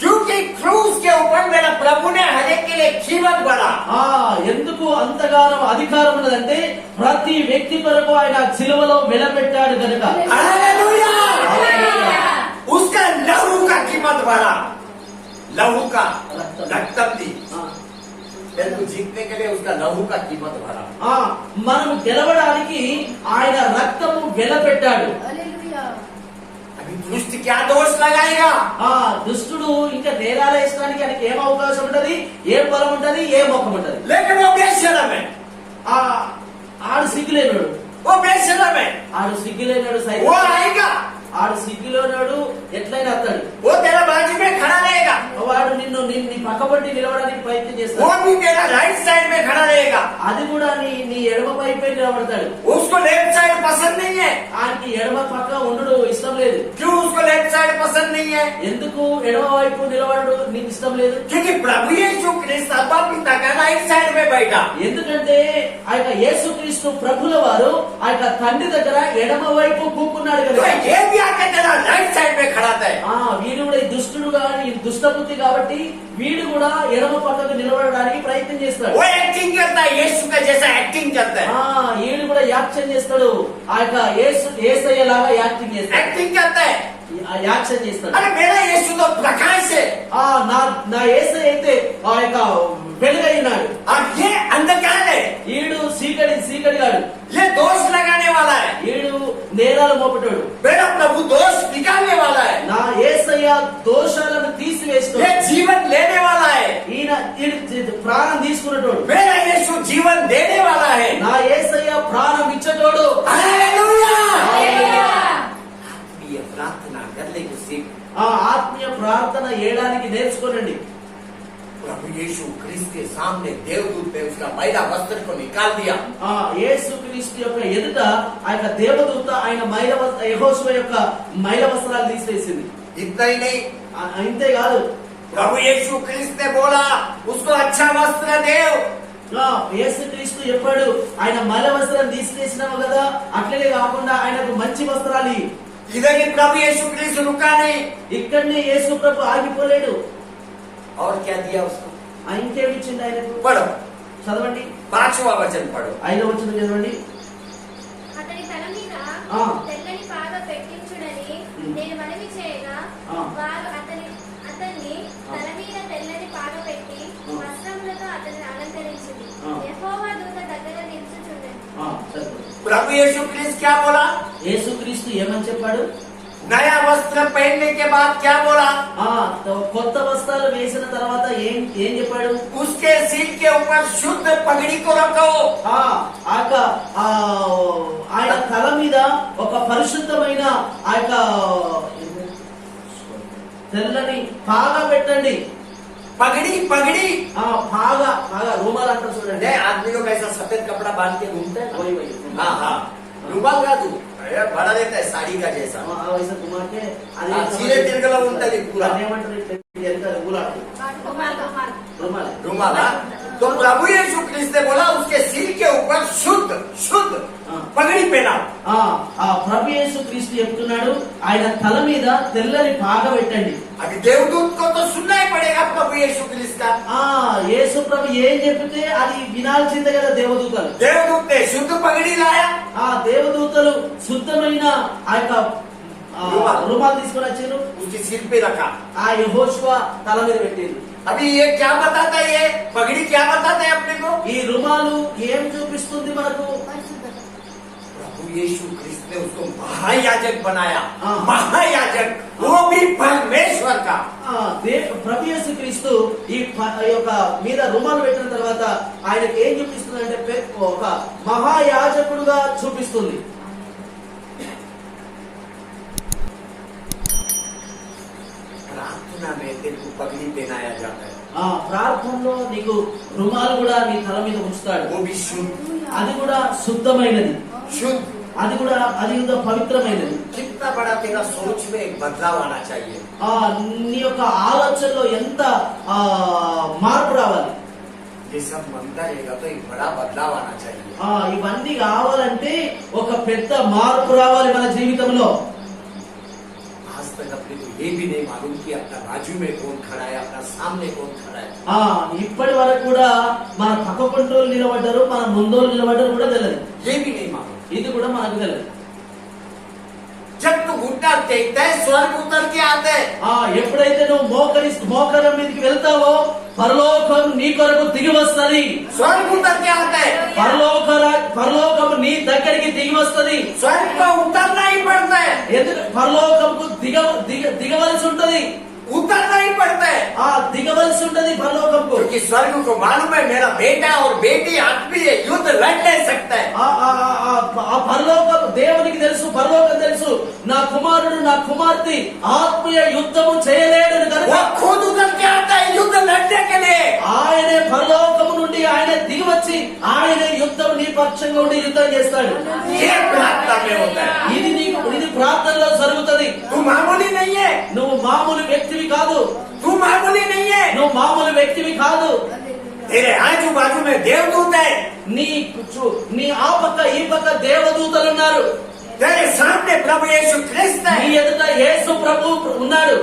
क्योंकि क्रूस के ऊपर मेरा प्रभु ने हर एक के लिए जीवन बढ़ा। ఎందుకు అంతగానం అధికారం ఉన్నదంటే ప్రతి వ్యక్తి కొరకు ఆయన సిలువలో వెలపెట్టాడు కనుక. हालेलुया! उसका लहू का कीमत बढ़ा, लहू का रक्तम दी। तेरे को जीतने के लिए उसका का लहू का कीमत भरा। ఆ మనం గెలవడానికి ఆయన రక్తము వెలపెట్టాడు. హల్లెలూయా. अभी दुष्ट क्या दोष लगाएगा? ఆ దుష్టుడు ఇంకా నేరాలు వేయడానికి ఆయనకి ఏం అవకాశం ఉంటది, ఏం బలం ఉంటది, ఏం మొఖం ఉంటది. लेकिन वो बेशरम है, ఆ ఆడు సిగ్గులేనాడు, वो बेशरम है, ఆడు సిగ్గులేనాడు वो సైతం आएगा, ఆడు సిగ్గులోనాడు ఎట్లయినా వస్తాడు. वो तेरा बाजू में खड़ा रहेगा, వాడు నిన్ను నీ పక్కబట్టి నిలవడానికి ప్రయత్నం वो చేస్తాడు. भी तेरा राइट साइड में खड़ा रहेगा। అది కూడా నీ ఎడమ వైపే నిలబడతాడు. उसको लेफ्ट साइड पसंद नहीं है। ఆయనకి ఎడమ పక్క ఉండు ఇష్టం లేదు. क्यों उसको लेफ्ट साइड पसंद नहीं है? ఎందుకు ఎడమ వైపు నిలబడు నీకు ఇష్టం లేదు? क्योंकि प्रभु यीशु क्रिस्त अब्बा पिता का राइट साइड में बैठा। ఎందుకంటే ఆ యొక్క యేసుక్రీస్తు ప్రభుల వారు ఆ యొక్క తండ్రి దగ్గర ఎడమ వైపు కూకున్నాడు तो కదా. ये भी आके तेरा राइट साइड में खड़ा था। వీడు కూడా ఈ దుష్టుడుగా ఈ దుష్టబుద్ధి కాబట్టి వీడు కూడా ఎడమ పక్కకు నిలబడడానికి ప్రయత్నం చేస్తాడు. वो एक्टिंग करता है, यीशु का जैसा एक्टिंग करता है। వీడు కూడా యాక్షన్ చేస్తాడు. ఆ యొక్క యేసయ్య లాగా యాక్టింగ్ చేస్తాడు, एक्टिंग करता है। యాక్షన్ చేస్తాడు. अरे मेरा यीशु तो प्रकाश है నా యేసయ్య అయితే ఆ యొక్క వెలుగై ఉన్నాడు. और ये अंधकार है, ఈడు చీకటి గాడు. ये दोष लगाने वाला है। ఈడు నేరాలు మోపటాడు. मेरा प्रभु दोष निकालने वाला है, నా యేసయ్య దోషాలను తీసివేస్తాడు. ये जीवन लेने वाला है। ఈయన ప్రాణం తీసుకున్నటోడు. मेरा यीशु जीवन देने वाला है। నా యేసయ్య ప్రాణం ఇచ్చటోడు. हालेलुया। హల్లెలూయా. आत्मीय प्रार्थना करने को सीख। ఆ ఆత్మీయ ప్రార్థన చేయడానికి నేర్చుకోనండి. प्रभु यीशु क्रिस्त के सामने देवदूत ने उसका मैला वस्त्र को निकाल दिया। యేసుక్రీస్తు యొక్క ఎదుట ఆ యొక్క దేవదూత ఆయన యెహోషువ యొక్క మైల వస్త్రాలు తీసేసింది. इतना ही नहीं, అంతే కాదు, प्रभु यीशु क्रिस्त ने बोला उसको अच्छा वस्त्र दे। యేసుక్రీస్తు చెప్పాడు ఆయన మైల వస్త్రం తీసివేసినావు కదా, అట్లనే కాకుండా ఆయనకు మంచి వస్త్రాలు ఇయ్యి. इधर ही प्रभु यीशु क्रिस्त रुका नहीं, ఇక్కడనే యేసు ప్రభు ఆగిపోలేడు. और क्या दिया उसको? ఇంకేమి ఇచ్చింది ఆయనకు? पढ़ो, చదవండి, 5वां वचन पढ़ो। 5వ వచనం చదవండి. అతని తల మీద ఆ. తెల్లని పాగ పెట్టించుడని నేను మనవి చేయగా ఆ. వారు అతన్ని తల మీద తెల్లని పాగ పెట్టి ఆ. వస్త్రములతో అతన్ని అలంకరించింది. ఆ. యెహోవా దూత దగ్గర నిలుచుచుండెను. చదవండి. प्रभु यीशु क्रिस्त क्या बोला? యేసుక్రీస్తు ఏమని చెప్పాడు? नया वस्त्र पहनने के बाद क्या बोला? కొత్త వస్త్రాలు వేసిన తర్వాత ఏం చెప్పాడు? उसके सिर के ऊपर शुद्ध पगड़ी को रखो। ఆయన తల మీద ఒక పరిశుద్ధమైన ఆ యొక్క తెల్లని పాగా పెట్టండి. पगड़ी पगड़ी పాగా రూమాలు అంటారు చూడండి. आदमी लोग ऐसा सफेद कपड़ा बांध के घूमते हैं। वही, वही। हाँ हाँ, रुमाल का तू बड़ा रहता है साड़ी का जैसा। వయసు కుమార్తె అది చీర తిరగలో ఉంటది పూరా। ఏమంటారు ఎంత ఊలాడు రూమాలి. रुमाल। हाँ? तो प्रभु यीशु क्रिस्त ने बोला उसके सिर के ऊपर शुद्ध शुद्ध पगड़ी पहना। ప్రభు యేసుక్రీస్తు చెప్తున్నాడు ఆయన తల మీద తెల్లని పాగ పెట్టండి. अभी देवदूत को तो सुनना ही पड़ेगा प्रभु यीशु क्रिस्त का। యేసు ప్రభు ఏం చెప్తే అది వినాల్సిందే కదా దేవదూతలు. देवदूत ने शुद्ध पगड़ी लाया, దేవదూతలు శుద్ధమైన ఆ యొక్క రుమాలు తీసుకొని వచ్చారు. उसके सिर पे रखा। ఆ యెహోషువ తల మీద పెట్టారు. अभी ये क्या बताता है? ये पगड़ी क्या बताता है अपने को? ఈ రుమాలు ఏం చూపిస్తుంది మనకు? प्रभु यीशु क्रिस्त ने उसको महायाजक बनाया। हाँ। महायाजक, वो भी परमेश्वर का। ప్రభు యేసుక్రీస్తు ఈ యొక్క మీద రుమాలు పెట్టిన తర్వాత ఆయనకి ఏం చూపిస్తుంది అంటే ఒక మహాయాజకుడుగా చూపిస్తుంది. प्रार्थना में तेरे को पगड़ी पहनाया जाता है, ప్రార్థనలో నీకు రుమాలు కూడా నీ తల మీద ఉంచుతాడు. वो भी शुद्ध అది కూడా శుద్ధమైనది, शुद्ध। అది కూడా పవిత్రమైనది. कितना बड़ा तेरा सोच में एक बदलाव आना चाहिए। నీ యొక్క ఆలోచనలో ఎంత మార్పు రావాలి. ये सब मानता रहेगा तो एक बड़ा बदलाव आना चाहिए। ఇవన్నీ కావాలంటే ఒక పెద్ద మార్పు రావాలి మన జీవితంలో. आज तक अपने को ये भी नहीं मालूम कि अपना बाजू में कौन खड़ा है, अपना सामने कौन खड़ा है। ఇప్పటి వరకు కూడా మన పక్క కొంటోళ్ళు నిలబడ్డారు, మన ముందోళ్ళు నిలబడ్డారు కూడా తెలియదు. ये भी नहीं मालूम। ఇది కూడా మనకు తెలియదు. जब तू घुटना टेकता है स्वर्ग उतर के आते हैं। ఎప్పుడైతే నువ్వు మోకరం మీదకి వెళ్తావో పరలోకం నీ కొరకు దిగి వస్తది. स्वर्ग उतर के आता है, పరలోకం నీ దగ్గరికి దిగి వస్తది. स्वर्ग को उतरना ही पड़ता है, ఎందుకు పరలోకంకు దిగవలసి ఉంటది, उतरना ही पड़ता है, దిగవలసి ఉంటది పరలోకంకు. क्योंकि स्वर्ग को मालूम है मेरा बेटा और बेटी आत्मीय युद्ध लड़ नहीं सकता है. ఆ పరలోకం దేవునికి తెలుసు, పరలోకం తెలుసు నా కుమారుడు నా కుమార్తె ఆత్మీయ యుద్ధము చేయలేడు కనుక वो खुद उतर के आता है युद्ध लड़ने के लिए. ఆయనే పరలోకము నుండి ఆయన దిగి వచ్చి ఆయన యుద్ధం నీ పక్షంగా ఉండి యుద్ధం చేస్తాడు. ये प्रार्थना में होता है. ఇది ప్రార్థనలో జరుగుతది. तू मामूली नहीं है, నువ్వు మామూలు వ్యక్తివి కాదు, तू मामूली नहीं है. నువ్వు మామూలు వ్యక్తివి కాదు. तेरे आजू बाजू में देवदूत है, నీ ఆ పక్క ఈ పక్క దేవదూతలు ఉన్నారు. तेरे सामने प्रभु यीशु ख्रिस्त నీ है. ఎదుట యేసు ప్రభు ఉన్నాడు.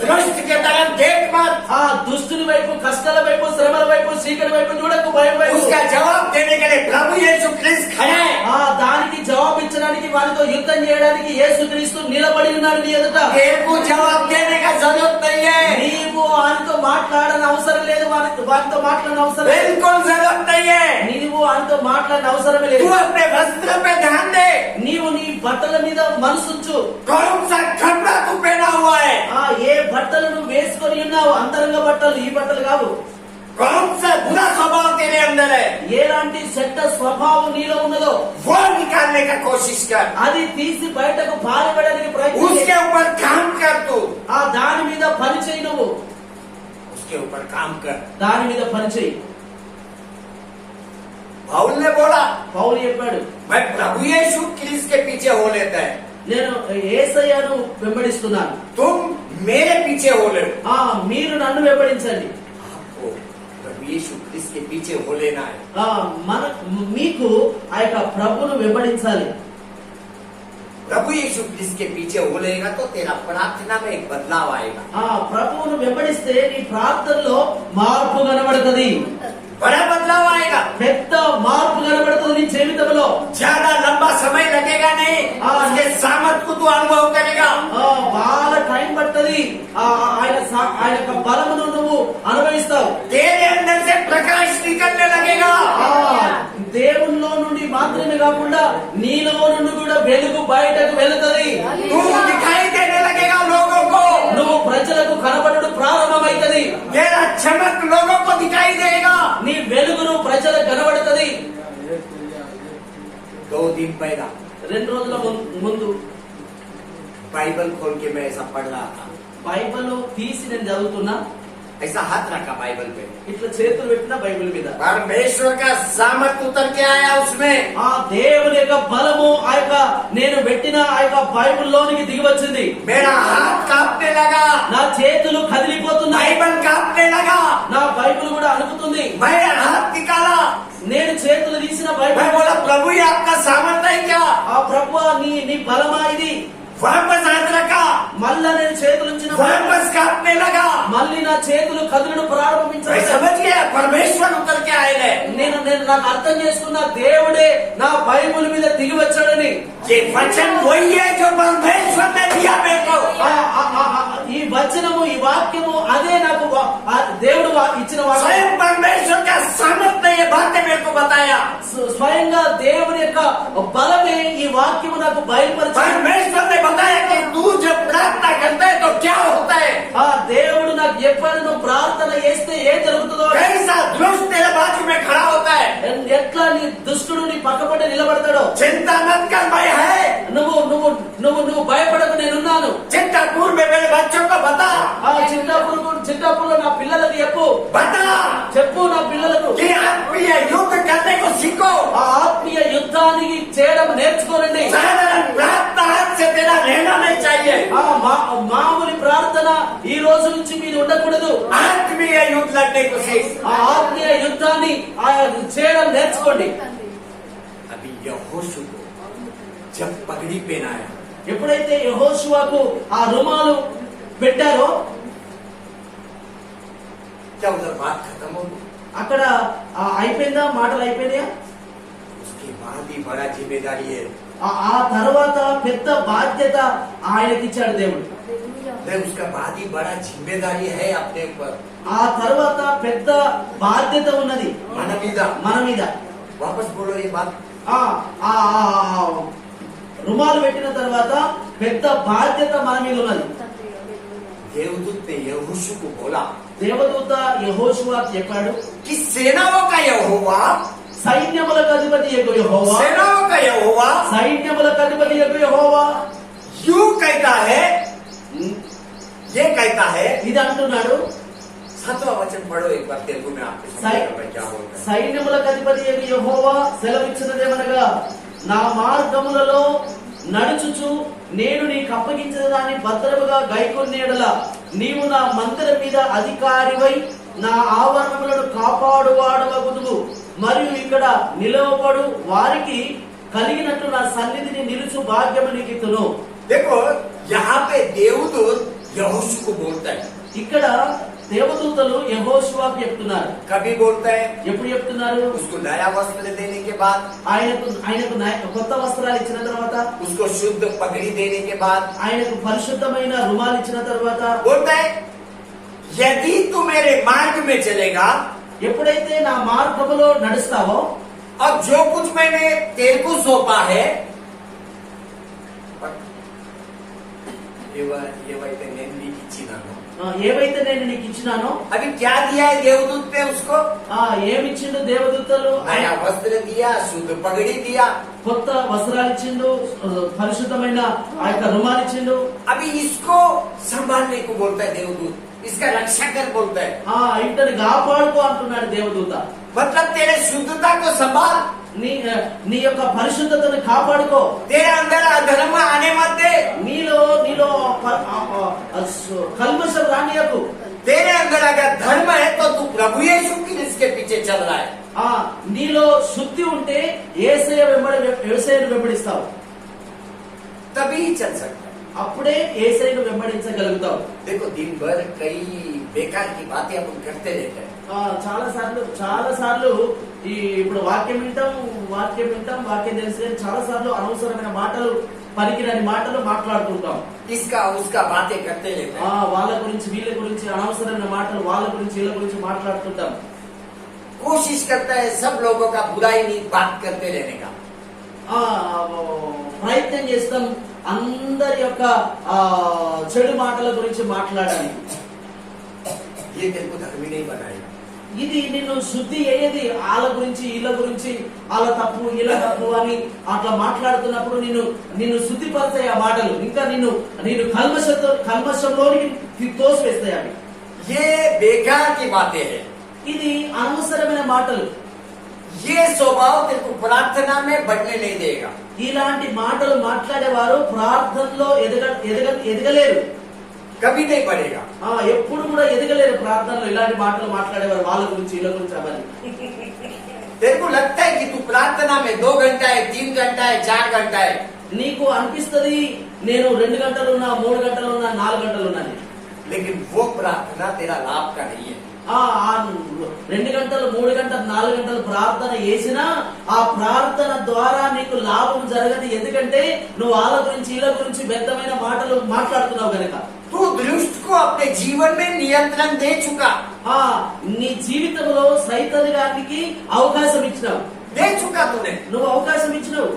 दृष्ट के तरफ देख मत, ఆ దుష్టుని వైపు, కష్టాల వైపు, శ్రమల వైపు, చీకటి వైపు చూడకు, భయం వైపు. उसका जवाब देने के लिए प्रभु यीशु ख्रिस्त खड़ा है. దానికి జవాబు ఇచ్చడానికి వారితో యుద్ధం చేయడానికి యేసుక్రీస్తు నిలబడి ఉన్నాడు నీ ఎదుట. तेरे को जवाब देने का जरूरत नहीं है, నీవు ఆయనతో మాట్లాడని అవసరం లేదు, వారితో మాట్లాడిన అవసరం లేదు. बिल्कुल जरूरत नहीं है. నీవు ఆయనతో మాట్లాడిన అవసరమే లేదు. तू अपने वस्त्र पे ध्यान दे, నీవు నీ బట్టల మీద మనసుంచు. कौन सा कपड़ा तू पहना हुआ है, ఏ బట్టలు నువ్వు వేసుకొని ఉన్నావు, అంతరంగ బట్టలు, ఈ బట్టలు కావు. कौन सा बुरा स्वभाव तेरे अंदर है, ఎలాంటి చెడ్డ స్వభావం నీలో ఉన్నదో वो निकालने का कोशिश कर. అది తీసి బయటకు పారబడడానికి ప్రయత్నం उसके చేయి. ऊपर काम कर, तू దాని మీద పని చేయి, నువ్వు उसके ऊपर काम कर. దాని మీద పని చేయి. बाउल ने बोला పౌలు చెప్పాడు, मैं प्रभु यीशु क्रिस्त के पीछे हो लेता है, నేను యేసయ్యను వెంబడిస్తున్నాను, तुम मेरे पीछे हो ले. మీరు నన్ను వెంబడించండి. आपको प्रभु यीशु क्रिस्त के पीछे हो लेना है. మీకు ఆ యొక్క ప్రభువును వెంబడించాలి. प्रभु यीशु क्रिस्त के पीछे हो लेगा तो तेरा प्रार्थना में एक बदलाव आएगा. ప్రభువును వెంబడిస్తే నీ ప్రార్థనలో మార్పు కనబడుతుంది, बड़ा बदलाव आएगा. పెద్ద మార్పు కనబడుతుంది నీ జీవితంలో. ज्यादा लंबा समय लगेगा नहीं, उसके सामर्थ को तू अनुभव करेगा. బాగా టైం పడుతుంది, ఆయన యొక్క బలమును నువ్వు అనుభవిస్తావు. तेरे अंदर से प्रकाश निकलने लगेगा. దేవునిలో నుండి మాత్రమే కాకుండా నీలో నుండి కూడా వెలుగు బయటకు వెళుతుంది. तू दिखाई देने लगेगा लोगों को, నువ్వు ప్రజలకు కనబడడం ప్రారంభమైతది. तेरा चमक लोगों को दिखाई देगा. నీ వెలుగును ప్రజలకు కనబడుతుంది. 2 दिन पहला 2 రోజుల ముందు बाइबल खोल के मैं ऐसा पढ़ रहा था, బైబిల్ తీసి నేను చదువుతున్నా, ऐसा हाथ रखा बाइबल पे, ఇట్లా చేతులు పెట్టిన బైబిల్ మీద परमेश्वर का सामर्थ उतर के आया उसमें. దేవుని యొక్క బలము ఆ యొక్క నేను పెట్టిన ఆ యొక్క బైబిల్లోనికి దిగి వచ్చింది. मेरा हाथ कांपने लगा, నా చేతులు కదిలిపోతున్నాయి, बाइबल कांपने लगा. నా బైబిల్ కూడా అనుకుతుంది. मैं हाथ निकाला, నేను చేతులు తీసిన मैं బైబిల్ बोला प्रभु ये आपका सामर्थ है क्या. ప్రభువా నీ బలమా ఇది. वापस हाथ रखा, మళ్ళా నేను చేతులు ఉంచిన वापस कांपने लगा. మళ్ళీ నా చేతులు కదలడం मैं ప్రారంభించాను. समझ गया परमेश्वर उतर के आए हैं. నేను నాకు అర్థం చేసుకున్న దేవుడే నా బైబిల్ మీద దిగి వచ్చాడని. ये वचन वही है जो परमेश्वर ने दिया मेरे को. ఈ వచనము, ఈ వాక్యము అదే నాకు దేవుడు ఇచ్చిన వాక్యం. स्वयं परमेश्वर का सामर्थ ने ये बातें मेरे को बताया. స్వయంగా దేవుని యొక్క బలమే ఈ వాక్యము నాకు బయలుపరిచాడు. परमेश्वर ने बताया कि तू जब प्रार्थना करता है तो क्या होता है. దేవుడు నాకు చెప్పాడు, నువ్వు ప్రార్థన చేస్తే ఏం జరుగుతుందో. कैसा दुष्ट तेरे बाजू में खड़ा होता है. ఎట్లా నీ దుష్టుడు నీ పక్కపట్టి నిలబడతాడో. चिंता मत कर, मैं है. నువ్వు భయపడకు, నేనున్నాను. चिंतापुर में मेरे बच्चों को बता, చిట్టాపురంలో నా పిల్లలకు చెప్పు నా పిల్లలకు कि आत्मीय युद्ध करने को सीखो. ఆత్మీయ యుద్ధానికి చేయడం నేర్చుకోనండి. साधारण प्रार्थना हाथ से तेरा रहना नहीं चाहिए. మామూలు ప్రార్థన ఈ రోజు నుంచి మీరు ఉండకూడదు. आत्मीय युद्ध लड़ने को सीख. ఆత్మీయ యుద్ధాన్ని చేయడం నేర్చుకోండి. अभी यहोशू को जब पगड़ी पहनाया, ఎప్పుడైతే యెహోషువకు ఆ రుమాలు పెట్టారో क्या उधर बात खत्म हो गई. అక్కడ అయిపోయిందా, మాటలు అయిపోయినాయా? उसके बाद ही बड़ा जिम्मेदारी है. ఆ తర్వాత పెద్ద బాధ్యత ఆయనకిచ్చాడు దేవుడు. मैं उसका बाद ही बड़ा जिम्मेदारी है अपने ऊपर। ఆ తర్వాత పెద్ద బాధ్యత ఉన్నది मन మీద మన మీద. वापस बोलो ये बात। ఆ ఆ ఆ రుమాలు పెట్టిన తర్వాత పెద్ద బాధ్యత మన మీద ఉన్నది. देवदूत ने यहोशू को बोला దేవదూత యెహోషువ చెప్పాడు, कि सेनाओं का यहोवा, సైన్యములకు అధిపతి యెహోవా, सेनाओं का यहोवा సైన్యములకు అధిపతి యెహోవా यूं कहता है, ये कहता है। ఇది అంటున్నాడు. 7वां वचन पढ़ो एक बार तेलुगु में, आपके समझ में क्या बोलता है। సైన్యములకు అధిపతి యెహోవా సెలవిచ్చినదేమనగా, నా మార్గములలో నడుచుచు నేను నీకు అప్పగించిన దాన్ని భద్రముగా గైకొన్నేడల నీవు నా మందిరం మీద అధికారివై నా ఆవరణములను కాపాడువాడవగుదువు. మరియు ఇక్కడ నిలవబడు వారికి కలిగినట్టు నా సన్నిధిని నిలుచు భాగ్యము నీకు ఇత్తును. देखो यहाँ पे देवदूत यहोशू को बोलता है। ఇక్కడ దేవదూతలు యెహోషువకు చెప్తున్నారు. कभी बोलता है ఎప్పుడు చెప్తున్నారు? उसको नया वस्त्र देने के बाद, ఆయనకు కొత్త వస్త్రాలు ఇచ్చిన తర్వాత, उसको शुद्ध पगड़ी देने के बाद ఆయనకు పరిశుద్ధమైన రుమాలు ఇచ్చిన తర్వాత बोलता है, यदि तू मेरे मार्ग में चलेगा ఎప్పుడైతే నా మార్గములో నడుస్తావో, और जो कुछ मैंने तेरे को सौंपा है, ఏవైతే నేను నీకు ఇచ్చినానో, अभी क्या दिया है देवदूत ने उसको? ఏమిచ్చిండు దేవదూతలు? नया वस्त्र दिया, शुद्ध पगड़ी दिया। కొత్త వస్త్రాలు ఇచ్చిండు, పరిశుద్ధమైన ఆ యొక్క రుమాలు ఇచ్చిండు. अभी इसको संभालने को बोलता है देवदूत, इसका रक्षा कर बोलता है। ఇంటని కాపాడుకో అంటున్నాడు దేవదూత. मतलब तेरे शुद्धता को संभाल, నీ యొక్క పరిశుద్ధతను కాపాడుకో. तेरे अंदर अधर्म आने मत दे, నీలో కల్మషం రానియకు. तेरे अंदर अगर धर्म है तो तू प्रभु यीशु की इसके पीछे चल रहा है। నీలో శుద్ధి ఉంటే యేసయ్యను వెంబడిస్తావు, तभी ही चल सकता है। అప్పుడే యేసయ్యను వెంబడించగలుగుతావు. देखो दिन भर कई बेकार की बातें अपन करते रहते हैं। చాలా సార్లు ఇప్పుడు వాక్యం వింటాం, వాక్యం తెలుసు, కానీ చాలా సార్లు అనవసరమైన మాటలు, పనికిరాని మాటలు మాట్లాడుతుంటాం. इसका उसका बातें करते रहते हैं। వాళ్ళ గురించి వీళ్ళ గురించి అనవసరమైన మాటలు, వాళ్ళ గురించి వీళ్ళ గురించి మాట్లాడుతుంటాం. कोशिश करता है सब लोगों का बुराई नहीं बात करते रहने का। ప్రయత్నం చేస్తాం అందరి యొక్క చెడు మాటల గురించి మాట్లాడాలి. ये तेरे को धर्मी नहीं बनाएगा। ఇది నిన్ను శుద్ధి అయ్యేది. వాళ్ళ గురించి వీళ్ళ గురించి, వాళ్ళ తప్పు వీళ్ళ తప్పు అని అట్లా మాట్లాడుతున్నప్పుడు నిన్ను శుద్ధిపరచాయి ఆ మాటలు. ఇంకా నిన్ను కల్మషంలోనికి తోసివేస్తాయి అవి. ये बेकार की बातें हैं। ఇది అనవసరమైన మాటలు. ये स्वभाव तेरे को प्रार्थना में बढ़ने नहीं देगा। ఇలాంటి మాటలు మాట్లాడేవారు ప్రార్థనలో ఎదగలేరు, कभी नहीं बढ़ेगा। ఎప్పుడు కూడా ఎదగలేరు ప్రార్థనలో. ఇలాంటి మాటలు మాట్లాడేవారు వాళ్ళ గురించి వీళ్ళ గురించి అవన్నీ. तेरे को लगता है कि तू प्रार्थना में 2 घंटा है, 3 घंटा है, 4 घंटा है, నీకు అనిపిస్తది నేను 2 గంటలు ఉన్నా, 3 గంటలు ఉన్నా, 4 గంటలు ఉన్నాను. लेकिन वो प्रार्थना तेरा लाभ का नहीं है। 2 గంటలు, 3 గంటలు, 4 గంటలు ప్రార్థన చేసినా ఆ ప్రార్థన ద్వారా నీకు లాభం జరగదు. ఎందుకంటే నువ్వు వాళ్ళ గురించి వీళ్ళ గురించి వ్యర్థమైన మాటలు మాట్లాడుతున్నావు గనక. तू दुष्ट को अपने जीवन में नियंत्रण दे चुका, నీ జీవితంలో సైతానికి అవకాశం ఇచ్చినావు, दे चुका तूने। నువ్వు అవకాశం ఇచ్చినావు.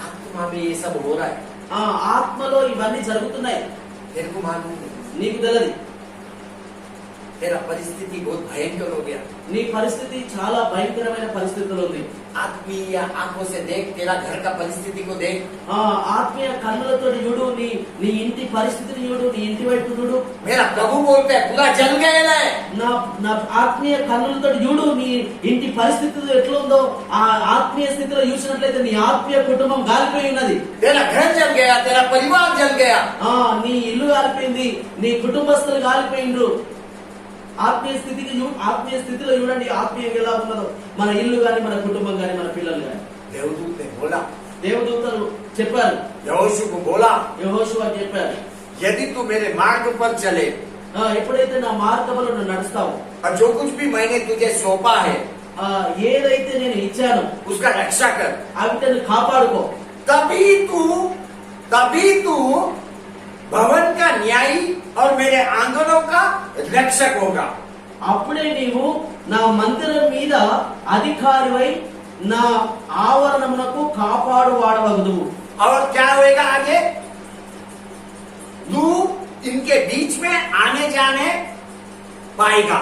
आत्मा में ये सब हो रहा है। ఆత్మలో ఇవన్నీ జరుగుతున్నాయి. तेरे को मालूम है, నీకు తెలియదు. तेरा परिस्थिति बहुत भयंकर हो गया। నీ పరిస్థితి చాలా భయంకరమైన పరిస్థితుల్లో ఉంది. आत्मीय आंखों से देख, तेरा घर का परिस्थिति को देख। ఆత్మీయ కన్నులతో చూడు, నీ ఇంటి పరిస్థితిని చూడు, నీ ఇంటి వైపు చూడు. मेरा प्रभु बोलते हैं पूरा जल गया है। నా ఆత్మీయ కన్నులతో చూడు, నీ ఇంటి పరిస్థితి ఎట్లా ఉందో. ఆ ఆత్మీయ స్థితిలో చూసినట్లయితే నీ ఆత్మీయ కుటుంబం గాలిపోయి ఉన్నది. तेरा घर जल गया, तेरा परिवार जल गया। నీ ఇల్లు కాలిపోయింది, నీ కుటుంబస్తులు కాలిపోయిండ్రు. ఆత్మీయ స్థితిలో చూడండి ఆత్మీయంగా ఎలా ఉన్నదో మన ఇల్లు గాని, మన కుటుంబం గాని, మన పిల్లలు గాని. देवदूत ने बोला, దేవదూతలు చెప్పారు, यहोशू को बोला, యెహోషువ చెప్పారు, यदि तू मेरे मार्ग पर चले ఎప్పుడైతే నా మార్గంలో నువ్వు నడుస్తావు, और जो कुछ भी मैंने तुझे सौंपा है ఏదైతే నేను ఇచ్చానో उसका रक्षा कर, అవిటను కాపాడుకో, तभी तू भवन का न्यायी और मेरे आंगनों का रक्षक होगा। అప్పుడే నీవు నా మందిరం మీద అధికారివై నా ఆవరణమునకు కాపాడు వాడవగదు. और क्या होएगा आगे? तू इनके बीच में आने जाने पाएगा।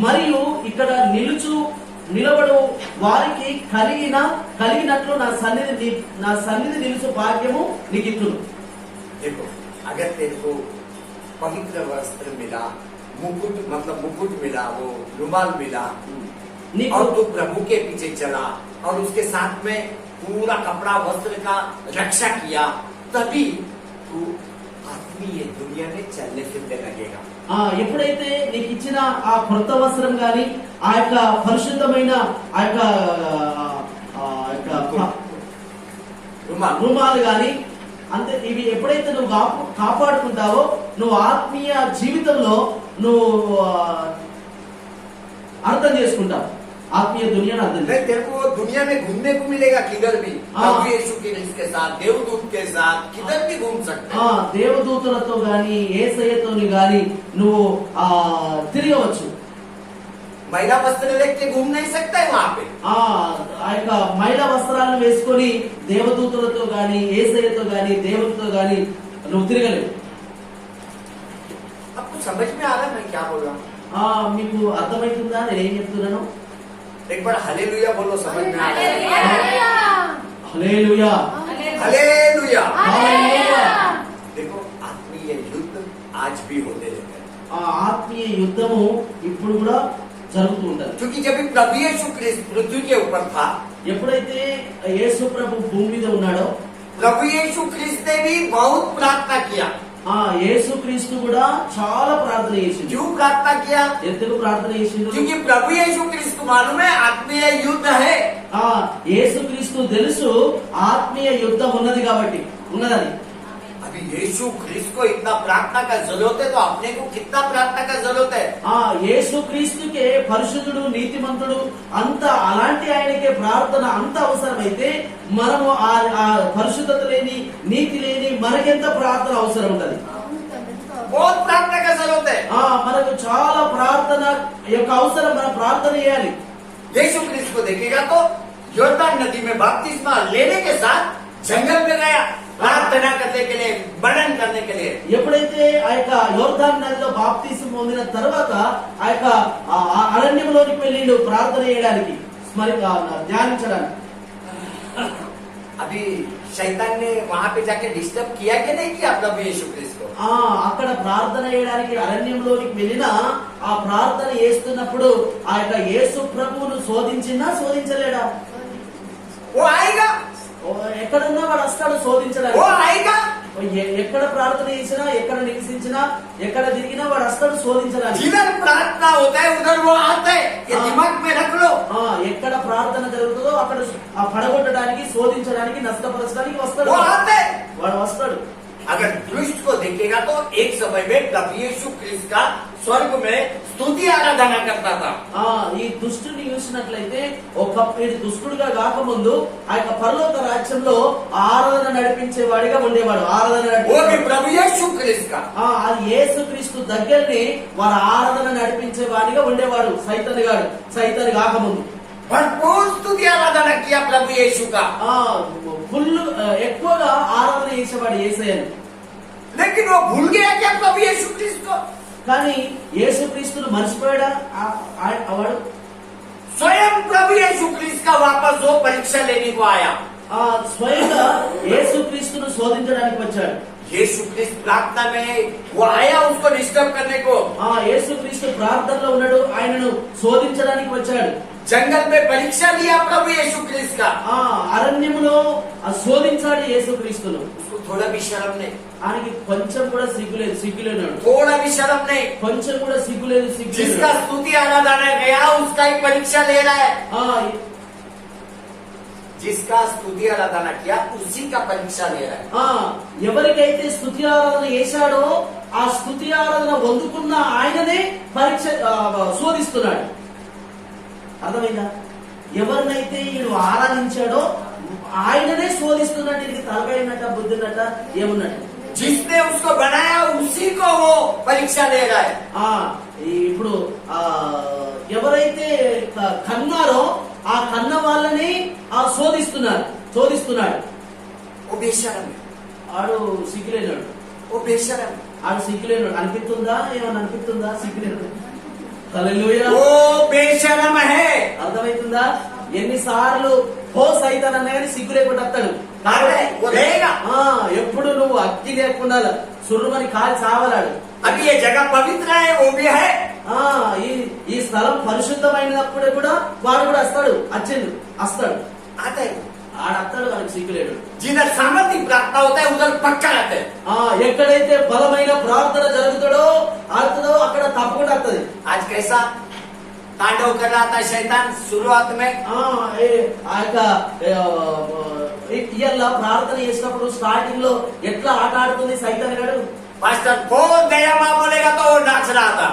మరియు ఇక్కడ నిలబడు వారికి కలిగినట్లు నా సన్నిధి నిలుచు భాగ్యము నీకు ఇచ్చును. देखो, अगर तेरे को पवित्र वस्त्र मिला, मुकुट मतलब मुकुट मिला, वो रुमाल मिला, నీకు और तू प्रभु के पीछे चला और उसके साथ में पूरा कपड़ा वस्त्र का रक्षा किया, तभी तू आत्मीय दुनिया में चलने फिरने लगेगा। ఎప్పుడైతే నీకు ఇచ్చిన ఆ కొత్త వస్త్రం గాని ఆ యొక్క పరిశుద్ధమైన ఆ యొక్క रुमाल రుమాలు గాని అంతే ఇవి ఎప్పుడైతే నువ్వు కాపాడుకుంటావో నువ్వు ఆత్మీయ జీవితంలో నువ్వు అర్థం చేసుకుంటావు. ఆత్మీయ దునియాను అర్థం नहीं, तेरे को दुनिया में घूमने को मिलेगा किधर भी। हाँ। प्रभु यीशु के साथ, देवदूत के साथ किधर भी घूम सकते हैं। దేవదూతలతో గాని యేసయ్యతోని గాని నువ్వు తిరగవచ్చు. महिला वस्त्र लेके घूम नहीं सकता है वहाँ पे। ఆ యొక్క మహిళా వస్త్రాలను వేసుకొని దేవదూతలతో గాని యేసయ్యతో గాని దేవుడితో గాని నువ్వు తిరగలేవు. आपको समझ में आ रहा है मैं क्या बोल रहा हूँ? మీకు అర్థమవుతుందా నేను ఏం చెప్తున్నాను? एक बार हालेलुया बोलो, समझ में आ रहा है? Hallelujah hallelujah. హల్లెలూయా. देखो, आत्मीय युद्ध आज भी होने लगे हैं। ఆత్మీయ యుద్ధము ఇప్పుడు కూడా జరుగుతూ ఉంటది. क्योंकि जब प्रभु यीशु क्रिस्त पृथ्वी के ऊपर था, ఎప్పుడైతే యేసు ప్రభు భూమి మీద ఉన్నాడో प्रभु यीशु क्रिस्त ने भी बहुत प्रार्थना किया। యేసు క్రీస్తు కూడా చాలా ప్రార్థన చేసిండు. क्यों प्रार्थना किया? ఎందుకు ప్రార్థన చేసిండు? क्योंकि प्रभु यीशु क्रिस्त को मालूम है आत्मीय युद्ध है। యేసు క్రీస్తు తెలుసు ఆత్మీయ యుద్ధం ఉన్నది కాబట్టి ఉన్నదని. अभी यीशु क्रिस्त को इतना प्रार्थना का जरूरत है, तो अपने को कितना प्रार्थना का जरूरत है? యేసు క్రీస్తుకే పరిశుద్ధుడు నీతిమంతుడు అంత అలాంటి ఆయనకే ప్రార్థన అంత అవసరమైతే మనము ఆ పరిశుద్ధత లేని నీతి లేని మనకెంత ప్రార్థన అవసరం ఉంటది? बहुत प्रार्थना का जरूरत है। మనకు చాలా ప్రార్థన యొక్క అవసరం. మనం ప్రార్థన చేయాలి. यीशु क्रिस्त को देखेगा तो योर्दान नदी में बपतिस्मा लेने के साथ जंगल में गया प्रार्थना करने के लिए, वर्णन करने के लिए। ఎప్పుడైతే ఆ యొక్క యోర్దాన్ నదిలో బాప్తిసం పొందిన తర్వాత ఆ యొక్క అరణ్యంలోనికి వెళ్ళిండు ప్రార్థన చేయడానికి, ధ్యానించడానికి. अभी शैतान ने वहां पे जाके डिस्टर्ब किया कि नहीं किया प्रभु यीशु क्रिस्त को? అక్కడ ప్రార్థన చేయడానికి అరణ్యంలోనికి వెళ్ళిన ఆ ప్రార్థన చేస్తున్నప్పుడు ఆ యొక్క యేసు ప్రభువును శోధించలేడా? वो आएगा, ఎక్కడున్నా వాడు వస్తాడు वो శోధించడానికి. आएगा। ఎక్కడ ప్రార్థన చేసినా, ఎక్కడ నివసించినా, ఎక్కడ తిరిగినా వాడు వస్తాడు శోధించడానికి. जिधर प्रार्थना होता है उधर वो आता है, ये दिमाग में रख लो। ఎక్కడ ప్రార్థన జరుగుతుందో అక్కడ పడగొట్టడానికి, శోధించడానికి, నష్టపరచడానికి వస్తాడు. वो आता है। వాడు వస్తాడు. अगर दुष्ट को देखेगा तो एक समय में प्रभु यीशु क्रिस्त का स्वर्ग में स्तुति आराधना करता था। ఈ దుష్టుని చూసినట్లయితే ఒకప్పుడు దుష్టుడుగా కాకముందు ఆ యొక్క పరలోక రాజ్యంలో ఆరాధన నడిపించేవాడిగా ఉండేవాడు. वो भी प्रभु यीशु क्रिस्त का। అది యేసు క్రీస్తు దగ్గరని వారు ఆరాధన నడిపించేవాడిగా ఉండేవాడు. సైతాను కాకముందు भरपूर स्तुति आराधना किया प्रभु यीशु का। ఫుల్ ఎక్కువగా ఆరాధన చేసేవాడు యేసయ్యను. लेकिन वो भूल गया क्या प्रभु यीशु क्रिस्त को? కానీ యేసు క్రీస్తును మర్చిపోయాడా వాడు? स्वयं प्रभु यीशु क्रिस्त का वापस वो परीक्षा लेने को आया। స్వయంగా యేసు క్రీస్తును శోధించడానికి వచ్చాడు. यीशु क्रिस्त प्रार्थना में वो आया उसको डिस्टर्ब करने को। యేసు క్రీస్తు ప్రార్థనలో ఉన్నాడు, ఆయనను శోధించడానికి వచ్చాడు. जंगल में परीक्षा लिया प्रभु यीशु क्रिस्त का। అరణ్యములో శోధించాడు యేసు క్రీస్తును. उसको थोड़ा भी शर्म नहीं, ఆయనకి కొంచెం కూడా సిగ్గులేనాడు. थोड़ा भी शर्म नहीं। కొంచెం కూడా సిగ్గులేదు. जिसका स्तुति आराधना गया उसका ही परीक्षा ले रहा है। जिसका स्तुति आराधना किया उसी का परीक्षा ले रहा है। ఎవరికైతే స్తుతి ఆరాధన చేశాడో ఆ స్తుతి ఆరాధన పొందుకున్న ఆయననే పరీక్ష శోధిస్తున్నాడు. అర్థమైందా? ఎవరినైతే ఈయన ఆరాధించాడో ఆయననే శోధిస్తున్నాడు. దీనికి తలకాయ ఉన్నట్ట, బుద్ధి ఉన్నట్ట, ఏమున్నట్టు? जिसने उसको बनाया उसी को वो परीक्षा दे रहा है। ఇప్పుడు ఎవరైతే కన్నారో ఆ కన్న వాళ్ళని శోధిస్తున్నాడు. वो बेशरम है, ఆడు సిగ్గులేనాడు. वो बेशरम है, ఆడు సిగ్గులేనాడు. అనిపిస్తుందా? ఏమన్నా అనిపిస్తుందా? సిగ్గులేనాడు. హల్లెలూయా. वो बेशरम है। అర్థమవుతుందా? ఎన్నిసార్లు హో సైతాన్ అన్నా కానీ సిగ్గు లేకుండా వస్తాడు. वो रहेगा। ఎప్పుడు నువ్వు అగ్గి లేకుండా సుర్రుమని కాలి చావలాడు. अभी ये जगह पवित्र है, वो भी है। ఈ స్థలం పరిశుద్ధమైనప్పుడు కూడా వాడు కూడా వస్తాడు. వస్తాడు आता है। ఆడస్తాడు. వాడికి సిగ్గులేడు. जिधर सामर्थ्य प्राप्त होता है उधर पक्का रहता है। ఎక్కడైతే బలమైన ప్రార్థన జరుగుతాడో ఆడుతుందో అక్కడ తప్పకుండా వస్తుంది. आज कैसा तांडव कर रहा था शैतान शुरुआत में। ఇయ్యాల ప్రార్థన చేసినప్పుడు స్టార్టింగ్ లో ఎట్లా ఆట ఆడుతుంది సైతాన్ గాడు. मास्टर कौन दयामा बोलेगा तो वो नाच रहा था।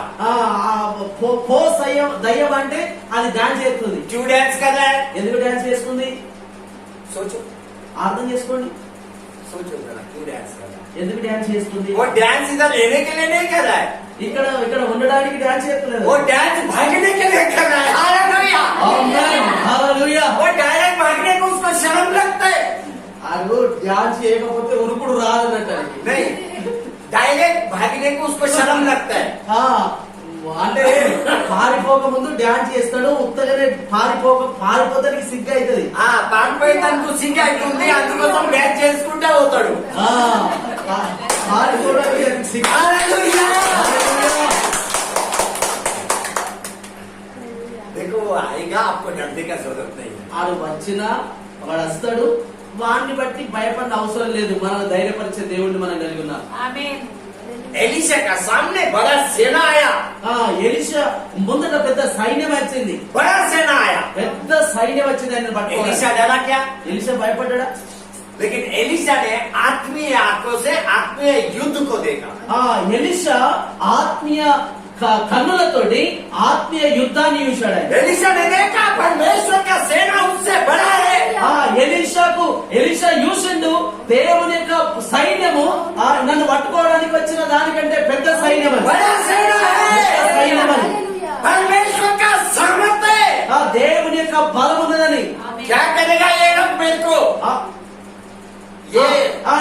దయ్యం అంటే అది డాన్స్ చేస్తుంది. क्यों डांस कर रहा है? ఎందుకు డాన్స్ చేస్తుంది? सोचो, అర్థం చేసుకోండి. सोचो जरा, क्यों डांस कर रहा है? ఎందుకు డాన్స్ చేస్తుంది? वो डांस इधर लेने के लिए नहीं कर रहा है, ఇక్కడ ఉండడానికి డాన్స్ చేస్తలేదు. वो डांस भागने के लिए कर रहा है। हालेलुया, ఆమేన్, హల్లెలూయా. वो डायरेक्ट भागने को उसको शर्म लगता है। అది డాన్స్ చేయకపోతే ఉరుకుడు రాదన్నట్టు. नहीं, डायरेक्ट भागने को उसको शर्म लगता है। అంటే పారిపోక ముందు డాన్స్ చేస్తాడు. ఉత్తగానే పారిపోతానికి సిగ్గు అవుతుంది. పారిపోయి తనకు సిగ్గు అవుతుంది, అందుకోసం డాన్స్ చేసుకుంటా పోతాడు. పారిపోవడానికి సిగ్గు. हालेलुया। देखो वो आएगा, आपको डरने का जरूरत नहीं है। ఆడు వచ్చినా వాడు వస్తాడు. వాడిని బట్టి భయపడిన అవసరం లేదు. మనం ధైర్యపరిచే దేవుడిని మనం కలిగి ఉన్నాం. एलिशा का सामने बड़ा सेना आया। ఎలీషా ముందట పెద్ద సైన్యం వచ్చింది. बड़ा सेना आया, పెద్ద సైన్యం వచ్చింది. ఆయన పట్టుకోవాలి. एलिशा डरा क्या? ఎలీషా భయపడ్డా? लेकिन एलिशा ने आत्मीय आंखों से आत्मीय युद्ध को देखा। ఎలీషా ఆత్మీయ కన్నులతోటి ఆత్మీయ యుద్ధాన్ని చూశాడు. एलिशा ने देखा परमेश्वर का सेना उससे बड़ा है। ఎలీషా చూసిండు దేవుని యొక్క సైన్యము నన్ను పట్టుకోవడానికి వచ్చిన దానికంటే పెద్ద సైన్యం. बड़ा सेना है, परमेश्वर का सामर्थ्य है। దేవుని యొక్క బలం ఉన్నదని. क्या करेगा ये रब मेरे को?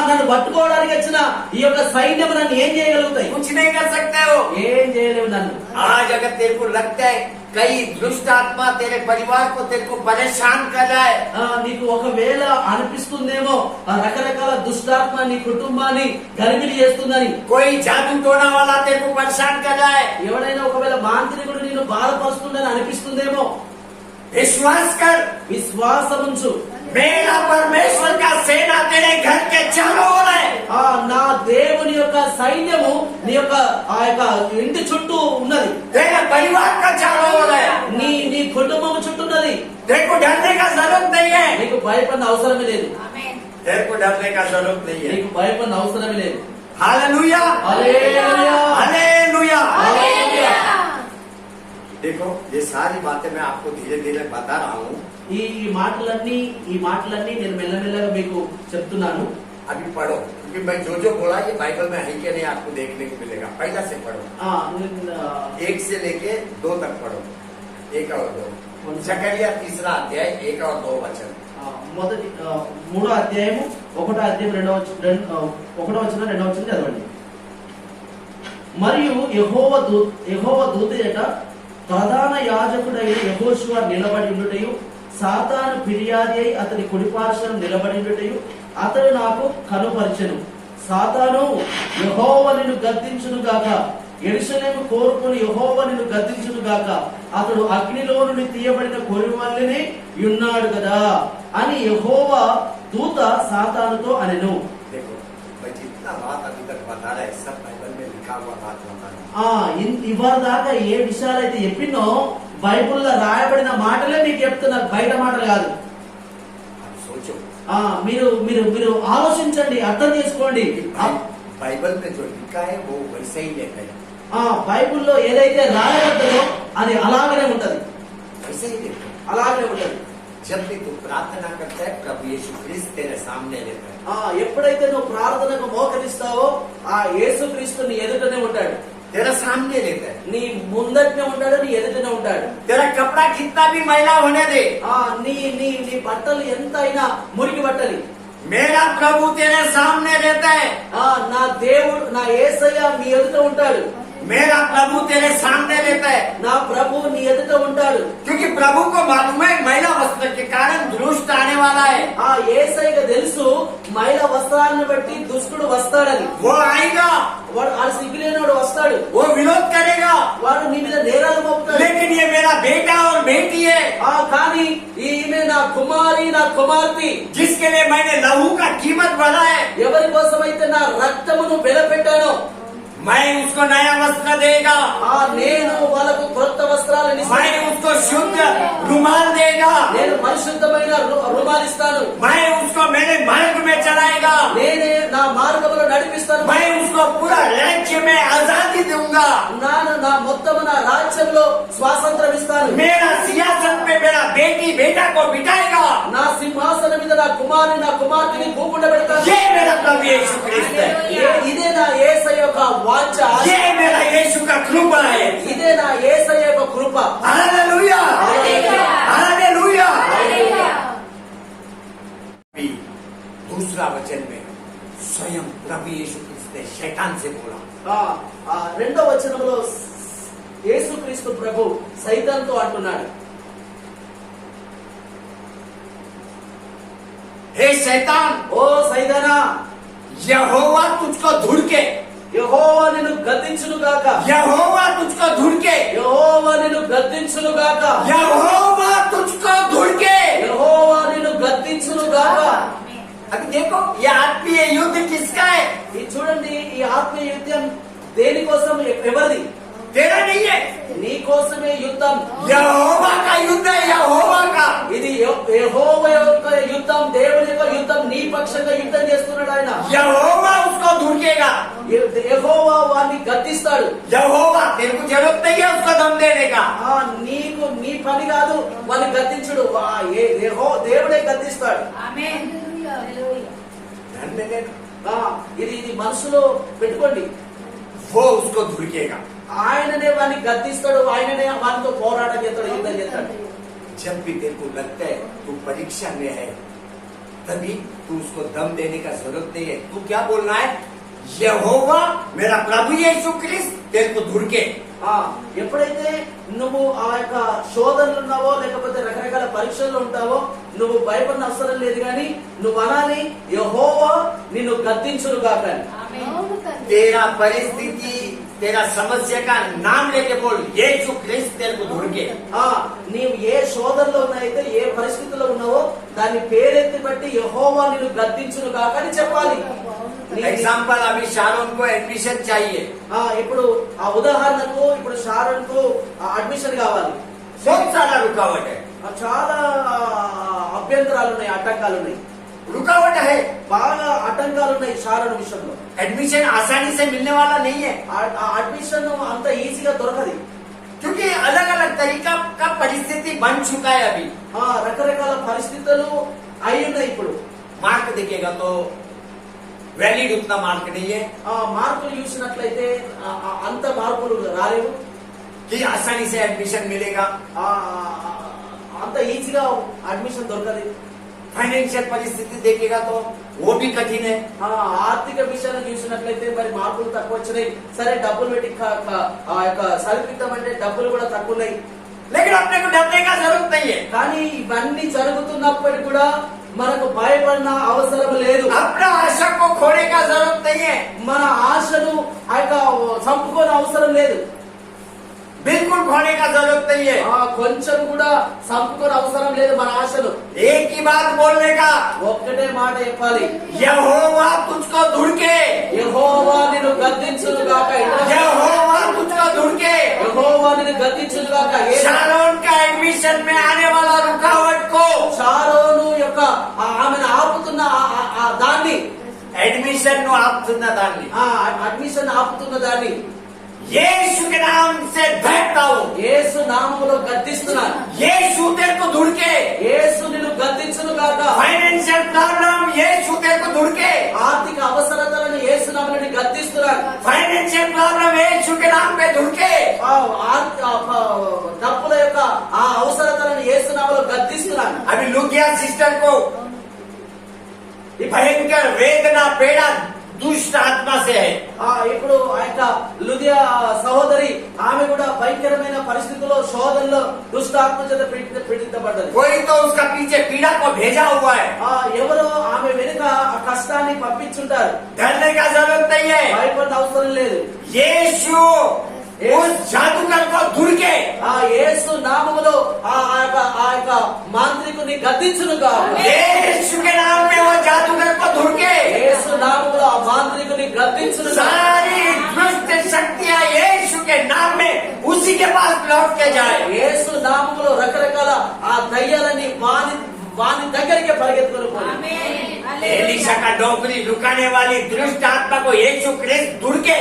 నన్ను పట్టుకోవడానికి వచ్చిన ఈ యొక్క సైన్యం నన్ను ఏం చేయగలుగుతాయి? कुछ नहीं कर सकते हो, ఏం చేయలేవు నన్ను. आज अगर तेरे को लगता है कई दुष्ट आत्मा तेरे परिवार को तेरे को परेशान कर रहा है, నీకు ఒకవేళ అనిపిస్తుందేమో రకరకాల దుష్టాత్మ నీ కుటుంబాన్ని గలిబిలి చేస్తుందని. कोई जादू टोना वाला तेरे को परेशान कर रहा है, ఎవడైనా ఒకవేళ మాంత్రికుడు నిన్ను బాధపరుస్తుందని అనిపిస్తుందేమో. विश्वास कर, విశ్వాసముంచు. मेरा परमेश्वर का सेना तेरे घर के चारों ओर है। నా దేవుని యొక్క సైన్యము నీ యొక్క ఆ యొక్క ఇంటి చుట్టూ ఉన్నది. तेरे परिवार का चारों ओर है। నీ కుటుంబం చుట్టూ ఉన్నది. तेरे को डरने का जरूरत नहीं है, నీకు భయపడిన అవసరమే లేదు. तेरे को डरने का जरूरत नहीं है। నీకు భయపడిన అవసరమే లేదు. हालेलुया, హల్లెలూయా, हालेलुया। హల్లెలూయా. देखो ये सारी बातें मैं आपको धीरे धीरे बता रहा हूँ। ఈ మాటలన్నీ నేను మెల్లమెల్లగా మీకు చెప్తున్నాను. अभी पढ़ो, क्योंकि मैं जो बोला ये बाइबल में है कि नहीं आपको देखने को मिलेगा। पहला से पढ़ो, 1 से लेके 2 तक पढ़ो, 1 और 2। जकरिया 3रा अध्याय 1 और 2 वचन। మొదటి 3వ అధ్యాయము 1వ అధ్యాయం 1వ వచనం 2వ వచనం చదవండి. మరియు యెహోవా దూత ఎట ప్రధాన యాజకుడైన యెహోషువ నిలబడి ఉండుటయు సాతాను ఫిర్యాది అయి అతని కుడిపార్శ్వన నిలబడి ఉండుటయు అతడు నాకు కనుపరచెను. సాతాను యెహోవా నిన్ను గద్దించును గాక, యెరూషలేము కోరుకుని యెహోవా నిన్ను గద్దించును గాక, అతడు అగ్నిలో నుండి తీయబడిన కొరివల్లనే ఉన్నాడు కదా అని యెహోవా దూత సాతానుతో అనెను. देखो मैं जितना बात अभी तक बता रहा है सब बाइबल में लिखा हुआ बात बता रहा हूँ। ఇవాళ దాకా ఏ విషయాలైతే చెప్పినో బైబిల్లో రాయబడిన మాటలే మీకు చెప్తున్నారు, బయట మాటలు కాదు. सोचो, మీరు మీరు మీరు ఆలోచించండి, అర్థం చేసుకోండి. बाइबल में जो लिखा है वो वैसे ही लिखा है। బైబిల్లో ఏదైతే రాయబడ్డదో అది అలాగనే ఉంటది, वैसे ही लिखा है। అలాగనే ఉంటది. जब भी तू प्रार्थना करता है प्रभु यीशु क्रिस्त तेरे सामने रहता है। ఎప్పుడైతే నువ్వు ప్రార్థనకు మోకరిస్తావో ఆ యేసుక్రీస్తు నీ ఎదుటనే ఉంటాడు, तेरा सामने लेता है। నీ ముందటనే ఉంటాడు, నీ ఎదుటనే ఉంటాడు। तेरा कपड़ा कितना भी मैला होने दे, నీ నీ నీ బట్టలు ఎంత అయినా మురికి బట్టలి, मेरा प्रभु तेरे सामने रहता है। నా దేవుడు నా యేసయ్య నీ ఎదుట ఉంటాడు, मेरा प्रभु तेरे सामने रहता है। నా ప్రభు నీ ఎదుట ఉంటాడు। क्योंकि प्रभु को मालूम है महिला वस्त्र के कारण दुष्ट आने वाला है। యేసయ్యకు తెలుసు మహిళ వస్త్రాలను బట్టి దుష్టుడు వస్తాడని। वो आएगा, వాడు ఆ సిగ్గులేనోడు వస్తాడు, वो विरोध करेगा, వాడు నీ మీద నేరాలు మోపుతాడు। लेकिन ये मेरा बेटा और बेटी है, కానీ ఈమె నా కుమారి నా కుమార్తె, जिसके लिए मैंने लहू का कीमत बढ़ा है। ఎవరి కోసమైతే నా రక్తమును వెలపెట్టానో मैं उसको नया वस्त्र देगा, నేను వాళ్ళకు కొత్త వస్త్రాలను मैं ఇస్తాను, उसको शुद्ध रुमाल देगा, నేను పరిశుద్ధమైన రుమాలిస్తాను, मैं उसको मेरे मार्ग में चलाएगा, నేనే నా మార్గములో నడిపిస్తాను, मैं उसको पूरा राज्य में आजादी दूंगा, నా మొత్తం నా రాజ్యంలో స్వాతంత్రం ఇస్తాను, मेरा सिंहासन पे मेरा बेटी बेटा को बिठाएगा। నా సింహాసనం మీద నా కుమారుని నా కుమార్తెని కూకుండబెడతాను। ये मेरा प्रभु यीशु क्रिस्त है, ఇదే నా యేసయ్య యొక్క వాంఛ, ये मेरा यीशु का कृपा है। ఇదే నా యేసయ్య యొక్క కృప। Hallelujah, hallelujah. दूसरा वचन में स्वयं प्रभु यीशु क्रिस्त ने शैतान से बोला, రెండో వచనంలో యేసుక్రీస్తు ప్రభు సైతాన్తో అంటున్నాడు, हे शैतान, ఓ సైతానా, यहोवा तुझको धुड़के, యెహోవా నిన్ను గద్దించును గాక, यहोवा तुझको धुड़के, యెహోవా నిన్ను గద్దించును గాక, यहोवा तुझको धुड़के। యెహోవా నిన్ను గద్దించును గాక। अभी देखो ये आत्मीय युद्ध किसका है? ఇది చూడండి, ఈ ఆత్మీయ యుద్ధం దేనికోసం, ఎవరిది? तेरा नहीं है, నీ కోసమే యుద్ధం, यहोवा का युद्ध है, यहोवा का। ఇది యెహోవా యొక్క యుద్ధం, దేవుని యొక్క యుద్ధం, నీ పక్షంగా యుద్ధం చేస్తున్నాడు ఆయన। यहोवा उसको धुड़केगा, యెహోవా వారిని గద్దిస్తాడు। यहोवा तेरे को जरूरत नहीं है उसको दम देने का। నీకు నీ పని కాదు వారిని గద్దించుడు, దేవుడే గద్దిస్తాడు। ध्यान में देना, ఇది ఇది మనసులో పెట్టుకోండి, वो उसको धुड़केगा। ఆయననే వారిని గద్దిస్తాడు, ఆయననే వారితో పోరాటం చేస్తాడు, యుద్ధం చేస్తాడు। जब भी तेरे को लगता है तू परीक्षा में है, तभी तू उसको दम देने का जरूरत नहीं है। तू क्या बोलना है? यहोवा मेरा प्रभु यीशु क्रिस्त तेरे को धुड़के। ఎప్పుడైతే నువ్వు ఆ యొక్క శోధనలు ఉన్నావో లేకపోతే రకరకాల పరీక్షల్లో ఉంటావో నువ్వు భయపడిన అవసరం లేదు, కానీ నువ్వు అనాలి, యెహోవా నిన్ను గద్దించును గాక। तेरा परिस्थिति तेरा समस्या का नाम लेके बोल, यीशु क्रिस्त तेरे को धुड़के। నీవు ఏ శోధనలో ఉన్నాయితే ఏ పరిస్థితిలో ఉన్నావో దాని పేరెత్తి బట్టి యెహోవా నిన్ను గద్దించును గాక అని చెప్పాలి। एग्जाम्पल, अभी शारोन को एडमिशन चाहिए, ఇప్పుడు ఆ ఉదాహరణకు ఇప్పుడు షారోన్ కు అడ్మిషన్ కావాలి, बहुत सारा रुकावट है, చాలా అభ్యంతరాలు ఉన్నాయి, ఆటంకాలు ఉన్నాయి, रुकावट है। బాగా ఆటంకాలు ఉన్నాయి షారోన్ విషయంలో। एडमिशन आसानी से मिलने वाला नहीं है, అడ్మిషన్ అంత ఈజీగా దొరకదు, क्योंकि अलग अलग तरीका का परिस्थिति बन चुका है। अभी రకరకాల పరిస్థితులు అయి ఉన్నాయి। ఇప్పుడు मार्क देखेगा तो वैलिड उतना मार्क नहीं है మార్కులు చూసినట్లయితే అంత మార్కులు రాలేవు, कि आसानी से एडमिशन मिलेगा। అంత ఈజీగా అడ్మిషన్ దొరకదు। फाइनेंशियल परिस्थिति देखेगा तो वो भी कठिन है। ఆర్థిక విషయాలు చూసినట్లయితే మరి మార్కులు తక్కువ వచ్చినాయి, సరే డబ్బులు పెట్టి ఆ యొక్క చదివిద్దామంటే డబ్బులు కూడా తక్కువ ఉన్నాయి। लेकिन अपने को डरने का जरूरत नहीं है, కానీ ఇవన్నీ జరుగుతున్నప్పటికీ కూడా మనకు భయపడిన అవసరం లేదు, अपना आशा को खोने का जरूरत नहीं है, మన ఆశను ఆ యొక్క చంపుకోని అవసరం లేదు, बिल्कुल खोने का जरूरत नहीं है। కొంచెం కూడా చంపుకోని అవసరం లేదు మన ఆశను। एक ही बात बोलने का, ఒక్కటే మాట చెప్పాలి, यहोवा तुझको धुड़के, యెహోవా నిన్ను గద్దించును గాక, यहोवा तुझको धुड़के। యెహోవా నిన్ను గద్దించును గాక। शारोन का एडमिशन में आने वाला रुकावट को, షారోను యొక్క ఆమెను ఆపుతున్న దాన్ని, एडमिशन ను ఆపుతున్న దాన్ని, అడ్మిషన్ ఆపుతున్న దాన్ని यीशु के नाम से बैठता हूँ। యేసు నామములో గద్దిస్తున్నాను. यीशु तेरे को धुड़के, యేసు నిన్ను గద్దించును గాక. फाइनेंशियल प्रॉब्लम यीशु तेरे को धुड़के, ఆర్థిక అవసరతలను యేసు నామములో గద్దిస్తున్నాను. फाइनेंशियल प्रॉब्लम यीशु के नाम पे धुड़के। డబ్బుల యొక్క ఆ అవసరతలను యేసు నామములో గద్దిస్తున్నాను. अभी लुकिया सिस्टर को भयंकर वेदना पीड़ा दुष्ट आत्मा से है। ఇప్పుడు ఆ యొక్క లుదియా సహోదరి ఆమె కూడా భయంకరమైన పరిస్థితుల్లో శోధనలో దుష్టాత్మ చేత పీడితపడ్డది. कोई तो उसका पीछे पीड़ा को भेजा हुआ है। ఎవరో ఆమె వెనుక ఆ కష్టాన్ని పంపించుంటారు. डरने का जरूरत नहीं है। భయపడిన అవసరం లేదు. यीशु उस जादूगर को धुड़के, యేసు నామములో ఆ యొక్క మాంత్రికుని గద్దించునుగా. यीशु के नाम में वो जादूगर को धुड़के, యేసు నామములో ఆ మాంత్రికుని గద్దించునుగా. सारी दुष्ट शक्तियां यीशु के नाम में उसी के पास लौट के जाए। యేసు నామములో రకరకాల ఆ దయ్యాలని వాని దగ్గరికి పరిగెత్తుకొని పోయి. एलीशा का नौकरी लुकाने वाली दुष्ट आत्मा को यीशु क्रिस्त धुड़के,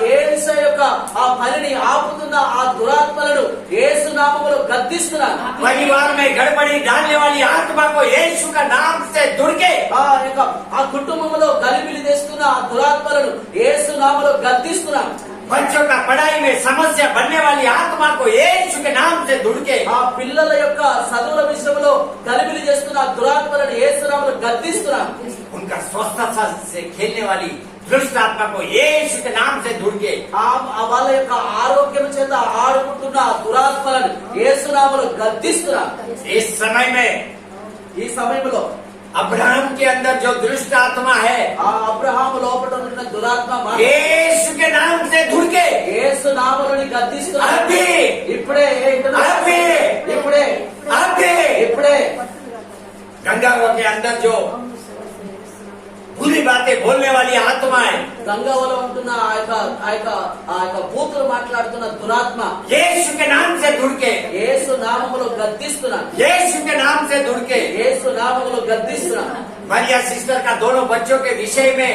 యేసు యొక్క ఆ పనిని ఆపుతున్న ఆ దురాత్మలను యేసు నామములో గద్దిస్తున్నాను. परिवार में गड़बड़ी डालने वाली आत्मा को यीशु का नाम से धुड़के, ఆ కుటుంబంలో గలిబిలి తెస్తున్న ఆ దురాత్మలను యేసు నామములో గద్దిస్తున్నాను. बच्चों का पढ़ाई में समस्या बनने वाली आत्मा को यीशु के नाम से धुड़के, ఆ పిల్లల యొక్క చదువుల విషయంలో గలిబిలి చేస్తున్న ఆ దురాత్మలను యేసు నామములో గద్దిస్తున్నాను. उनका स्वस्थता से खेलने वाली दुष्ट आत्मा को यीशु के नाम से धुड़के, వాళ్ళ యొక్క ఆరోగ్యం చేత ఆడుకుంటున్న ఆ దురాత్మలను యేసు నామములో గద్దిస్తున్నాను. इस समय में ఈ సమయంలో अब्राहम के अंदर जो दुष्ट आत्मा है, ఆ అబ్రహాము లోపల ఉన్న దురాత్మ यीशु के नाम से धुड़के, యేసు నామములోని గద్దిస్తున్నాను. అబ్బే! ఇప్పుడే అబ్బే! ఇప్పుడే अबे ఇప్పుడే गंगाओं के अंदर जो बुरी बातें बोलने वाली आत्मा है, గంగావలో ఉంటున్న ఆ యొక్క బూతులు మాట్లాడుతున్న దురాత్మ यीशु के नाम से धुड़के, యేసు నామములో గద్దిస్తున్నాను. यीशु के नाम से धुड़के। యేసు నామములో గద్దిస్తున్నాను. मरिया सिस्टर का दोनों बच्चों के विषय में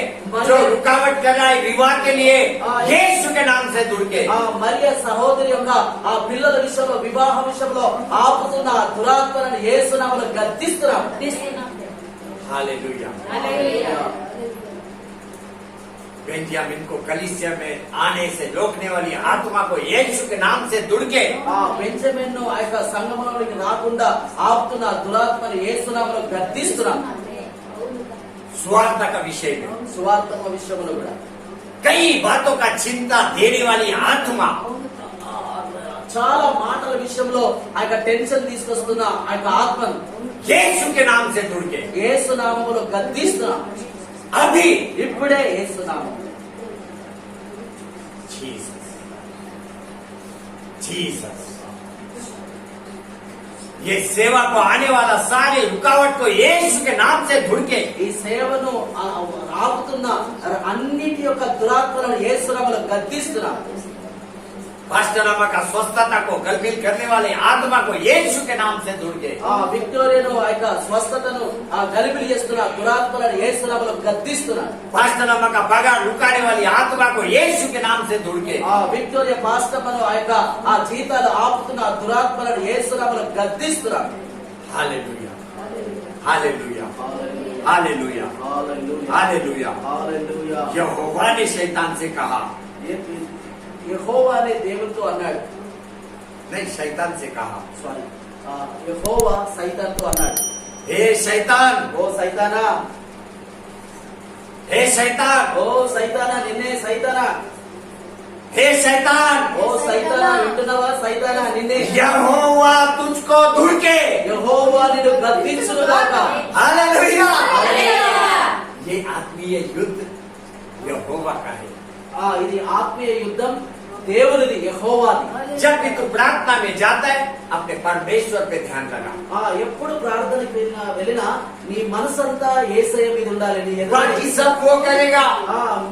जो रुकावट कर रहा है विवाह के लिए, यीशु के नाम से धुड़के। ఆ మరియ సహోదరి యొక్క ఆ పిల్లల విషయంలో వివాహ విషయంలో ఆపుతున్న ఆ దురాత్మలను యేసు నామములో గద్దిస్తున్నాను. हालेलुया। बेंजामिन को कलीसिया में आने से रोकने वाली आत्मा को यीशु के नाम से धुड़के, ఆ బెంజమిన్ ను ఆ యొక్క సంగమంలోకి రాకుండా ఆపుతున్న ఆ దురాత్మను యేసు నామములో గద్దిస్తున్నాను. स्वार्थ का विषय में సువార్తమ విషయంలో కూడా कई बातों का चिंता देने वाली आत्मा, చాలా మాటల విషయంలో ఆ యొక్క టెన్షన్ తీసుకొస్తున్న ఆ యొక్క ఆత్మను यीशु के नाम से धुड़के। యేసు నామములో గద్దిస్తున్నాం. अभी ఇప్పుడే యేసు నామం. जीसस, जीसस, ये सेवा को आने वाला सारी रुकावट को यीशु के नाम से धुड़के, ఈ సేవను ఆపుతున్న అన్నిటి యొక్క దురాత్మలను యేసు నామములో గద్దిస్తున్నాం. पास्टर अम्मा का स्वस्थता को गलबिल करने वाले आत्मा को यीशु के नाम से धुड़के, ఆ విక్టోరియాను ఆ యొక్క స్వస్థతను ఆ గలిబిలి చేస్తున్న దురాత్మలను యేసు నామములో గద్దిస్తున్నాం. पास्टर अम्मा का पगार रुकाने वाली आत्मा को यीशु के नाम से धुड़के, ఆ విక్టోరియా పాస్టర్ను ఆ యొక్క ఆ జీతాలు ఆపుతున్న ఆ దురాత్మలను యేసు నామములో గద్దిస్తున్నాం. Hallelujah, hallelujah, hallelujah, hallelujah. Hallelujah. यहोवा ने शैतान से कहा, యెహోవా అనే దేవునితో అన్నాడు. नहीं शैतान से कहा, సారీ, యెహోవా సైతాన్తో అన్నాడు, हे शैतान, ఓ సైతానా, हे शैतान, ఓ సైతానా, నిన్నే సైతానా, हे शैतान, ఓ సైతానా, వింటున్నావా సైతానా, నిన్నే यहोवा तुझको धुड़के। యెహోవా నిన్ను గద్దించునుగాక. हालेलुया। ये आत्मीय युद्ध यहोवा का है। ఇది ఆత్మీయ యుద్ధం దేవునిది, యెహోవాది. जब भी तू प्रार्थना में जाता है अपने परमेश्वर पे ध्यान लगा। ఎప్పుడు ప్రార్థనకి వెళ్ళినా నీ మనసంతా యేసయ్య మీద ఉండాలి. నీ ఎదుట बाकी सब वो करेगा,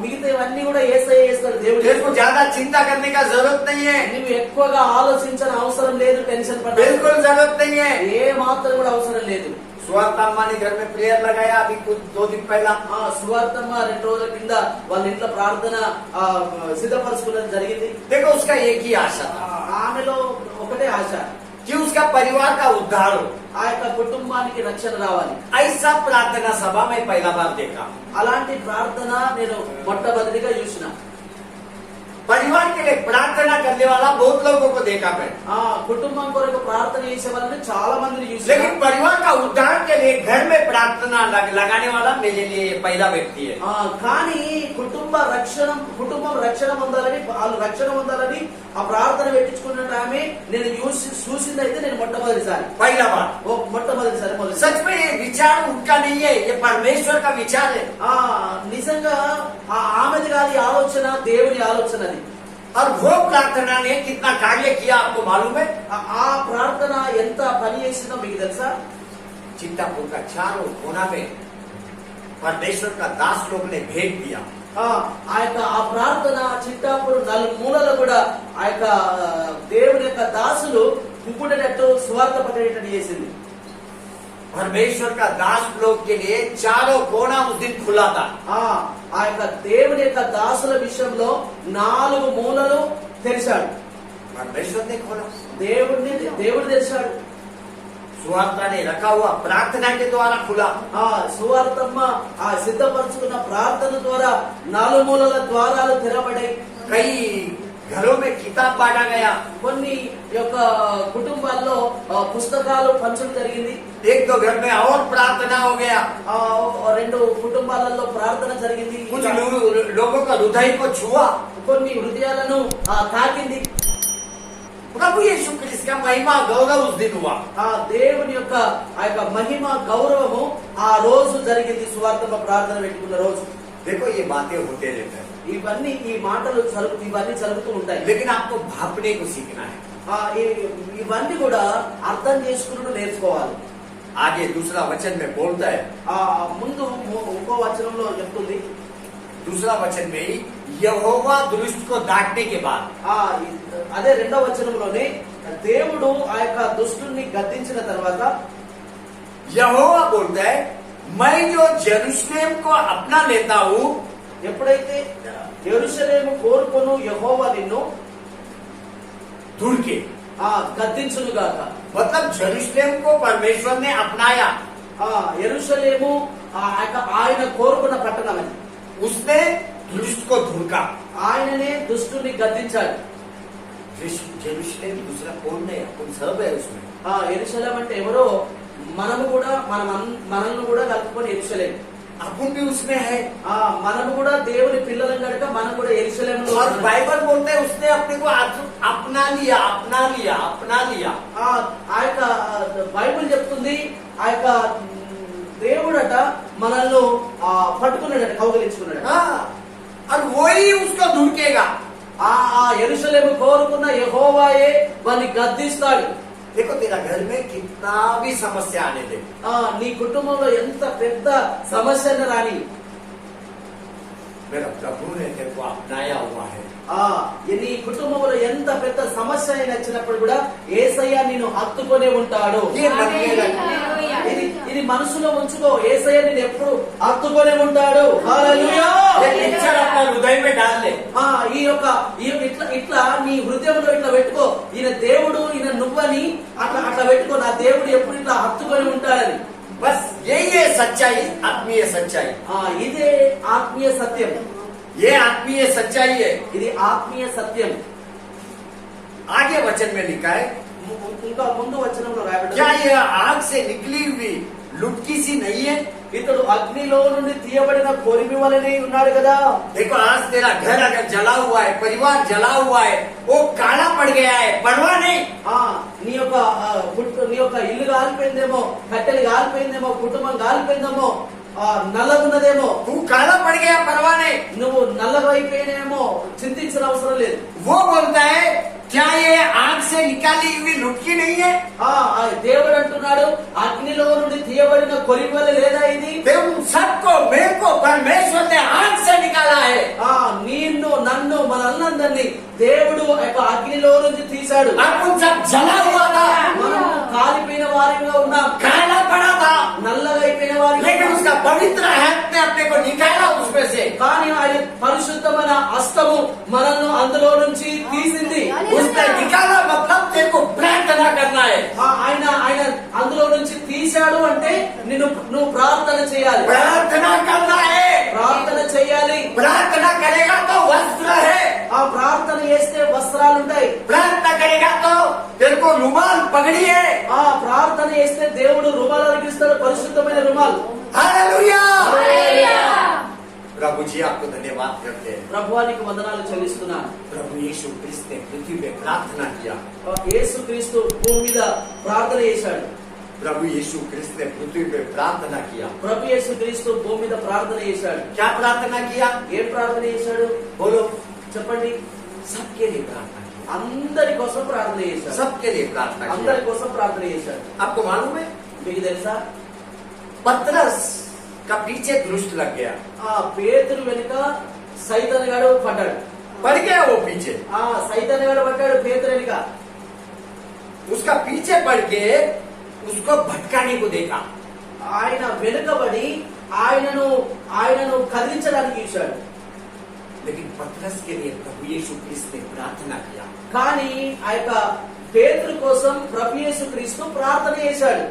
మిగతా ఇవన్నీ కూడా యేసయ్య చేస్తాడు. దేవుడు तेरे को ज्यादा चिंता करने का जरूरत नहीं है, నువ్వు ఎక్కువగా ఆలోచించిన అవసరం లేదు, టెన్షన్ పడ बिल्कुल जरूरत नहीं है। ఏ మాత్రం కూడా అవసరం లేదు. सुअर्तम्मा ने घर में प्रेयर लगाया अभी कुछ 2 दिन पहला। సువార్తమ్మ 2 రోజుల కింద వాళ్ళ ఇంట్లో ప్రార్థన సిద్ధపరచుకోవడం జరిగింది. देखो उसका एक ही आशा था ఆమెలో ఒకటే ఆశ, कि उसका परिवार का उद्धार हो। ఆ యొక్క కుటుంబానికి రక్షణ రావాలి. ऐसा प्रार्थना सभा में पहला बार देखा। అలాంటి ప్రార్థన నేను మొట్టమొదటిగా చూసిన. परिवार के लिए प्रार्थना करने वाला बहुत लोगों को देखा मैं, కుటుంబం కొరకు ప్రార్థన చేసే వాళ్ళని చాలా మందిని చూసిన. लेकिन परिवार का उद्धार के लिए घर में प्रार्थना लगाने वाला मेरे लिए पहला व्यक्ति है। కానీ కుటుంబం రక్షణ పొందాలని, వాళ్ళు రక్షణ పొందాలని ఆ ప్రార్థన పెట్టించుకున్న ఆమె నేను చూసింది అయితే నేను మొట్టమొదటిసారి, पहला बार మొట్టమొదటిసారి. सच में ये विचार उनका नहीं है, ये परमेश्वर का विचार है। నిజంగా ఆమెది కాదు ఈ ఆలోచన, దేవుని ఆలోచన అది. और वो प्रार्थना ने कितना कार्य किया आपको मालूम है? ఆ ప్రార్థన ఎంత పని చేసిందో మీకు తెలుసా? चिंतापुर का चारों कोना में परमेश्वर का दास लोग ने भेज दिया। ఆ యొక్క ఆ ప్రార్థన చిట్టాపుడు 4 మూలలు కూడా ఆ యొక్క దేవుని యొక్క దాసులు పుప్పుడేటట్టు సువార్త పట్టేటట్టు చేసింది. परमेश्वर का दास लोग के लिए चारों कोना उस दिन खुला था। ఆ యొక్క దేవుని యొక్క దాసుల విషయంలో 4 మూలలు తెరిచాడు. परमेश्वर ने खोला, దేవుడు తెరిచాడు. सुवार्ता ने रखा हुआ प्रार्थना के द्वारा खुला। సువార్తమ్మ ఆ సిద్ధపరచుకున్న ప్రార్థన ద్వారా 4 మూలల ద్వారాలు తెరబడాయి. कई घरों में किताब बांटा गया। కొన్ని యొక్క కుటుంబాల్లో పుస్తకాలు పంచడం జరిగింది. 1-2 घर में और प्रार्थना हो गया। 2 కుటుంబాలలో ప్రార్థన జరిగింది. कुछ लोगों का हृदय को छुआ, కొన్ని హృదయాలను తాకింది. प्रभु यीशु क्रिस्त का महिमा गौरव उस दिन हुआ। దేవుని యొక్క ఆ యొక్క మహిమ గౌరవము ఆ రోజు జరిగింది. సువార్తమ్మ ప్రార్థన పెట్టుకున్న రోజు. देखो ये बातें होते रहते हैं, ఇవన్నీ ఈ మాటలు ఇవన్నీ జరుగుతూ ఉంటాయి. लेकिन आपको भापने को सीखना है। ఇవన్నీ కూడా అర్థం చేసుకుని నేర్చుకోవాలి. आगे दूसरा वचन में बोलता है, ముందు ఇంకో వచనంలో చెప్తుంది, दूसरा वचन में ही यहोवा दुष्ट को डांटने के बाद, అదే 2వ వచనంలోనే దేవుడు ఆ యొక్క దుష్టుని గద్దించిన తర్వాత यहोवा बोलता है, मैं जो जेरूशलेम को अपना लेता हूँ, ఎప్పుడైతే యెరూషలేము కోరుకొను యెహోవా నిన్ను धुल के, గద్దించును గాక. मतलब जेरूशलेम को परमेश्वर ने अपनाया। యెరూషలేము ఆయన కోరుకున్న పట్టణం అది. उसने दुष्ट को धुलका, ఆయననే దుష్టుని గద్దించాడు. जेरूशलेम दूसरा कौन नहीं, अपन सब है उसमें। యెరూషలేం అంటే ఎవరో, మనము కూడా మనల్ని కూడా కలుపుకొని యెరూషలేం. अपन भी उसमें है। మనము కూడా దేవుని పిల్లలం కనుక మనం కూడా యెరూషలేంలో और ఉన్నాం. बाइबल बोलते हैं उसने अपने को अपना लिया, अपना लिया, अपना लिया। ఆ యొక్క బైబిల్ చెప్తుంది, ఆ యొక్క దేవుడట మనల్ని పట్టుకున్నాడట, కౌగలించుకున్నాడు. और वही उसको धुड़केगा। ఆ యెరూషలేము కోరుకున్న యెహోవాయే వారిని గద్దిస్తాడు. देखो तेरा घर में कितना भी समस्या आने दे, నీ కుటుంబంలో ఎంత పెద్ద సమస్యను రాని, मेरा प्रभु ने तेरे को अपनाया हुआ है। నీ కుటుంబంలో ఎంత పెద్ద సమస్య అయినా వచ్చినప్పుడు కూడా యేసయ్య నిన్ను హత్తుకొనే ఉంటాడు. ఇది మనసులో ఉంచుకో, యేసయ్య నిన్ను ఎప్పుడు హత్తుకొనే ఉంటాడు. హల్లెలూయా. हृदय में डाल ले। ఈ యొక్క ఇట్లా నీ హృదయంలో ఇట్లా పెట్టుకో, ఈయన దేవుడు, ఈయన నువ్వని అట్లా పెట్టుకో, నా దేవుడు ఎప్పుడు ఇట్లా హత్తుకొని ఉంటాడని. बस यही है सच्चाई, आत्मीय सच्चाई। ఇదే ఆత్మీయ సత్యం. ये आत्मीय सच्चाई है। ఇది ఆత్మీయ సత్యం. आगे वचन में लिखा है, ఇంకా ముందు వచనంలో రాయబడింది, क्या ये आग से निकली हुई लुटकी सी नहीं है? ఇతడు అగ్నిలో నుండి తీయబడిన కొరిమి వలనే ఉన్నాడు కదా. देखो आज तेरा घर अगर जला हुआ है, परिवार जला हुआ है, वो काला पड़ गया है, परवाह नहीं। నీ యొక్క ఇల్లు కాలిపోయిందేమో, కట్టెలు కాలిపోయిందేమో, కుటుంబం కాలిపోయిందేమో, నల్లగున్నదేమో, तू काला पड़ गया, परवाह नहीं। నువ్వు నల్లగా అయిపోయినేమో చింతించిన అవసరం లేదు. वो बोलता है, क्या ये आग से निकाली हुई लुटकी नहीं है? దేవుడు అంటున్నాడు, అగ్నిలో నుండి తీయబడిన కొరిమి వలె లేదా ఇది? तुम सबको, मेरे को परमेश्वर ने आग से निकाला है। నిన్ను నన్ను మనందరినీ దేవుడు యొక్క అగ్నిలో నుంచి తీశాడు. अपन सब जला हुआ था, మనం కాలిపోయిన వారిగా ఉన్నాం, काला पड़ा था, వారికి लेकिन उसका पवित्र हाथ ने अपने को निकाला उसमें से। కానీ ఆయన పరిశుద్ధమైన హస్తము మనల్ని అందులో నుంచి తీసింది. उसने निकाला मतलब तेरे को प्रार्थना करना है। ఆయన ఆయన అందులో నుంచి తీశాడు అంటే నువ్వు ప్రార్థన చేయాలి. प्रार्थना करना है। ప్రార్థన చేయాలి. प्रार्थना करेगा तो वस्त्र है। ఆ ప్రార్థన చేస్తే వస్త్రాలు ఉంటాయి. प्रार्थना करेगा तो तेरे को रुमाल पगड़ी है। ఆ ప్రార్థన చేస్తే దేవుడు రుమాలు ఇస్తాడు, పరిశుద్ధమైన రుమాలు. हालेलुया। హల్లెలూయా. प्रभु जी आपको धन्यवाद करते हैं। ప్రభువానికి వందనాలు చెల్లిస్తున్నాను. प्रभु यीशु क्रिस्त ने पृथ्वी पे प्रार्थना किया। యేసు క్రీస్తు భూమి మీద ప్రార్థన చేశాడు. प्रभु यीशु क्रिस्त ने पृथ्वी पे प्रार्थना किया। ప్రభు యేసు క్రీస్తు భూమి మీద ప్రార్థన చేశాడు. क्या प्रार्थना किया? ఏం ప్రార్థన చేశాడు बोलो। చెప్పండి. सबके लिए प्रार्थना की। అందరి కోసం ప్రార్థన చేశాడు. सबके लिए प्रार्थना అందరి की। కోసం ప్రార్థన చేశాడు. आपको मालूम है మీకు తెలుసా? पतरस का पीछे दुष्ट लग गया। ఆ పేతురు వెనుక సైతాన్ గాడు పడ్డాడు. पड़ गया वो पीछे। ఆ సైతాన్ గాడు పడ్డాడు పేతురు వెనుక. उसका पीछे पड़ के उसको भटकाने को देखा। ఆయన వెనుకబడి ఆయనను కదిలించడానికి చూశాడు. लेकिन पतरस के लिए प्रभु यीशु क्रिस्त ने प्रार्थना किया। కానీ ఆ యొక్క పేతురు కోసం ప్రభు యేసు క్రీస్తు ప్రార్థన చేశాడు.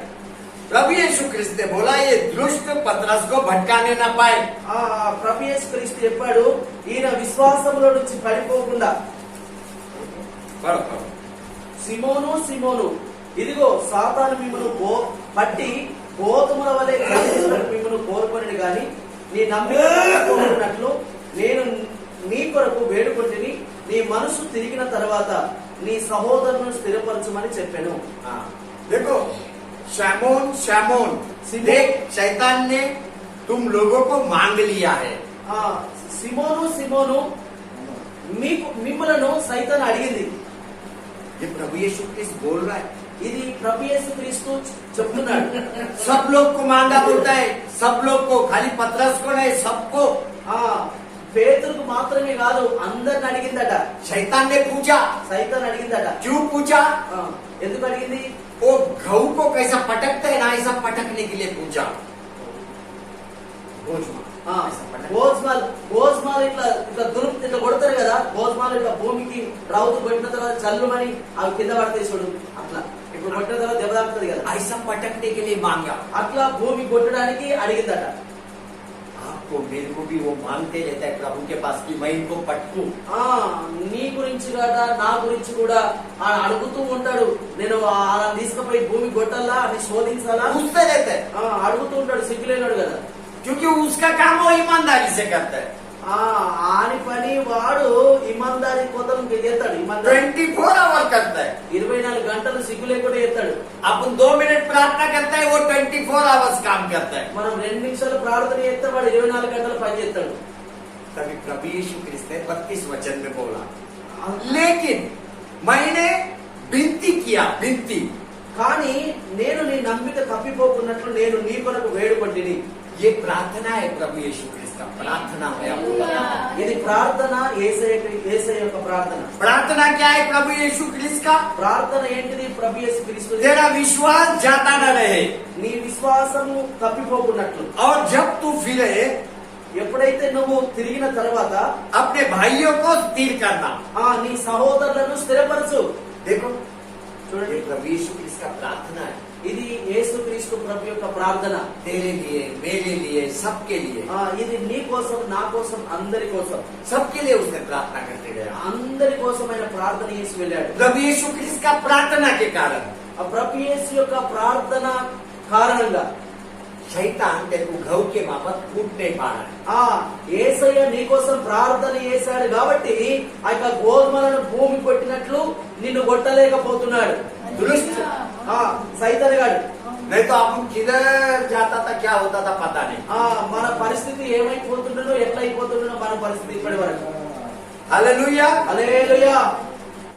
प्रभु यीशु क्रिस्त ने बोला ये दुष्ट पतरस को भटकाने न पाए। ఆ ప్రభు యేసు క్రీస్తు చెప్పాడు ఈయన విశ్వాసంలో నుంచి పడిపోకుండా, पढ़ो पढ़ो। సిమోను సిమోను ఇదిగో సాతాను మిమ్మను పట్టి గోధుమల వలె కదిలించుటకు మిమ్మను కోరుకొనిది గాని నీ నమ్మినట్లు నేను నీ కొరకు వేడుకొంటిని. నీ మనసు తిరిగిన తర్వాత నీ సహోదరులను స్థిరపరచమని చెప్పాను. हाँ, देखो शैमोन शैमोन सिमोन। देख शैतान ने तुम लोगों को मांग लिया है। ఆ సిమోను సిమోను మిమ్మలను సైతాను అడిగింది. ये प्रभु यीशु क्रिस्त बोल रहा है। ఇది ప్రభు యేసు క్రీస్తు చెప్తున్నాడు. सब लोग को मांगा बोलता है, सब लोग को, खाली पतरस को नहीं, सबको। ఆ పేతురుకు మాత్రమే కాదు అందరిని అడిగిందట. शैतान ने पूछा। సైతాన్ అడిగిందట. क्यों पूछा? ఆ, ఎందుకు అడిగింది? वो गऊ को कैसा पटकता है ना, ऐसा पटकने के लिए पूछा। ఆ, గోజ్మాలు ఇట్లా ఇట్లా కొడతారు కదా. గోజ్మాలు ఇట్లా భూమికి రౌతు కొట్టిన తర్వాత చల్లుమని అవి కింద పడతాయి చూడు. అట్లా ఇప్పుడు కొట్టిన తర్వాత దెబ్బ తాకుతుంది కదా. ऐसा पटकने के लिए मांगा। అట్లా భూమి కొట్టడానికి అడిగిందట. आपको मेरे को भी वो मांगते रहता है प्रभु के पास कि मैं इनको पटकूं। ఆ నీ గురించి కాదా నా గురించి కూడా ఆయన అడుగుతూ ఉంటాడు. నేను అలా తీసుకుపోయి భూమి కొట్టాలా అని శోధించాలా पूछते रहते हैं, అడుగుతూ ఉంటాడు. సిగ్గులేనాడు కదా. क्योंकि उसका काम वो ईमानदारी से करता है। ఆని పని వాడు ఇమాందారి కోతలు చేస్తాడు. ఇమాందారి 24 आवर करता है। 24 గంటలు సిగ్గు లేకుండా చేస్తాడు. अपन 2 मिनट प्रार्थना करता है, वो 24 आवर्स काम करता है। మనం 2 నిమిషాలు ప్రార్థన చేస్తే వాడు 24 గంటలు పని చేస్తాడు. तभी प्रभु यीशु क्रिस्त ने 32 वचन में बोला, लेकिन मैंने विनती किया। विनती కానీ నేను నీ నమ్మిక తప్పిపోకున్నట్లు నేను నీ కొరకు వేడుకొంటిని. ये प्रार्थना है प्रभु यीशु क्रिस्त का। प्रार्थना है आपको बताना। ఇది ప్రార్థన. యేసయ్య యొక్క ప్రార్థన. प्रार्थना क्या है प्रभु यीशु क्रिस्त का? ప్రార్థన ఏంటిది? ప్రభు యేసు క్రీస్తు तेरा विश्वास जाता न रहे, నీ విశ్వాసము తప్పిపోకున్నట్లు. और जब तू फिरे ఎప్పుడైతే నువ్వు తిరిగిన తర్వాత अपने भाइयों को स्थिर करना। నీ సహోదరులను స్థిరపరచు. देखो చూడండి, ये प्रभु यीशु क्रिस्त का प्रार्थना है। ఇది యేసు క్రీస్తు ప్రభు యొక్క ప్రార్థన. तेरे लिए, मेरे लिए, सबके लिए। ఇది నీ కోసం, నా కోసం, అందరి కోసం. सबके लिए उसने प्रार्थना करते गया। అందరి కోసం ఆయన ప్రార్థన చేసి వెళ్ళాడు. प्रभु यीशु क्रिस्त का प्रार्थना के कारण ఆ ప్రభు యేసు యొక్క ప్రార్థన కారణంగా शैतान तेरे को घऊ के माफत फूट नहीं पा रहा है। యేసయ్య నీ కోసం ప్రార్థన చేశాడు కాబట్టి ఆ యొక్క గోధుమలను భూమి కొట్టినట్లు నిన్ను కొట్టలేకపోతున్నాడు. दुरुस्त సైతాన్ గాడు. नहीं तो अपन किधर जाता था, क्या होता था पता नहीं। మన పరిస్థితి ఏమైపోతుండో, ఎట్లా అయిపోతుండో మన పరిస్థితి ఇప్పటి వరకు. हालेलुया। హల్లెలూయా.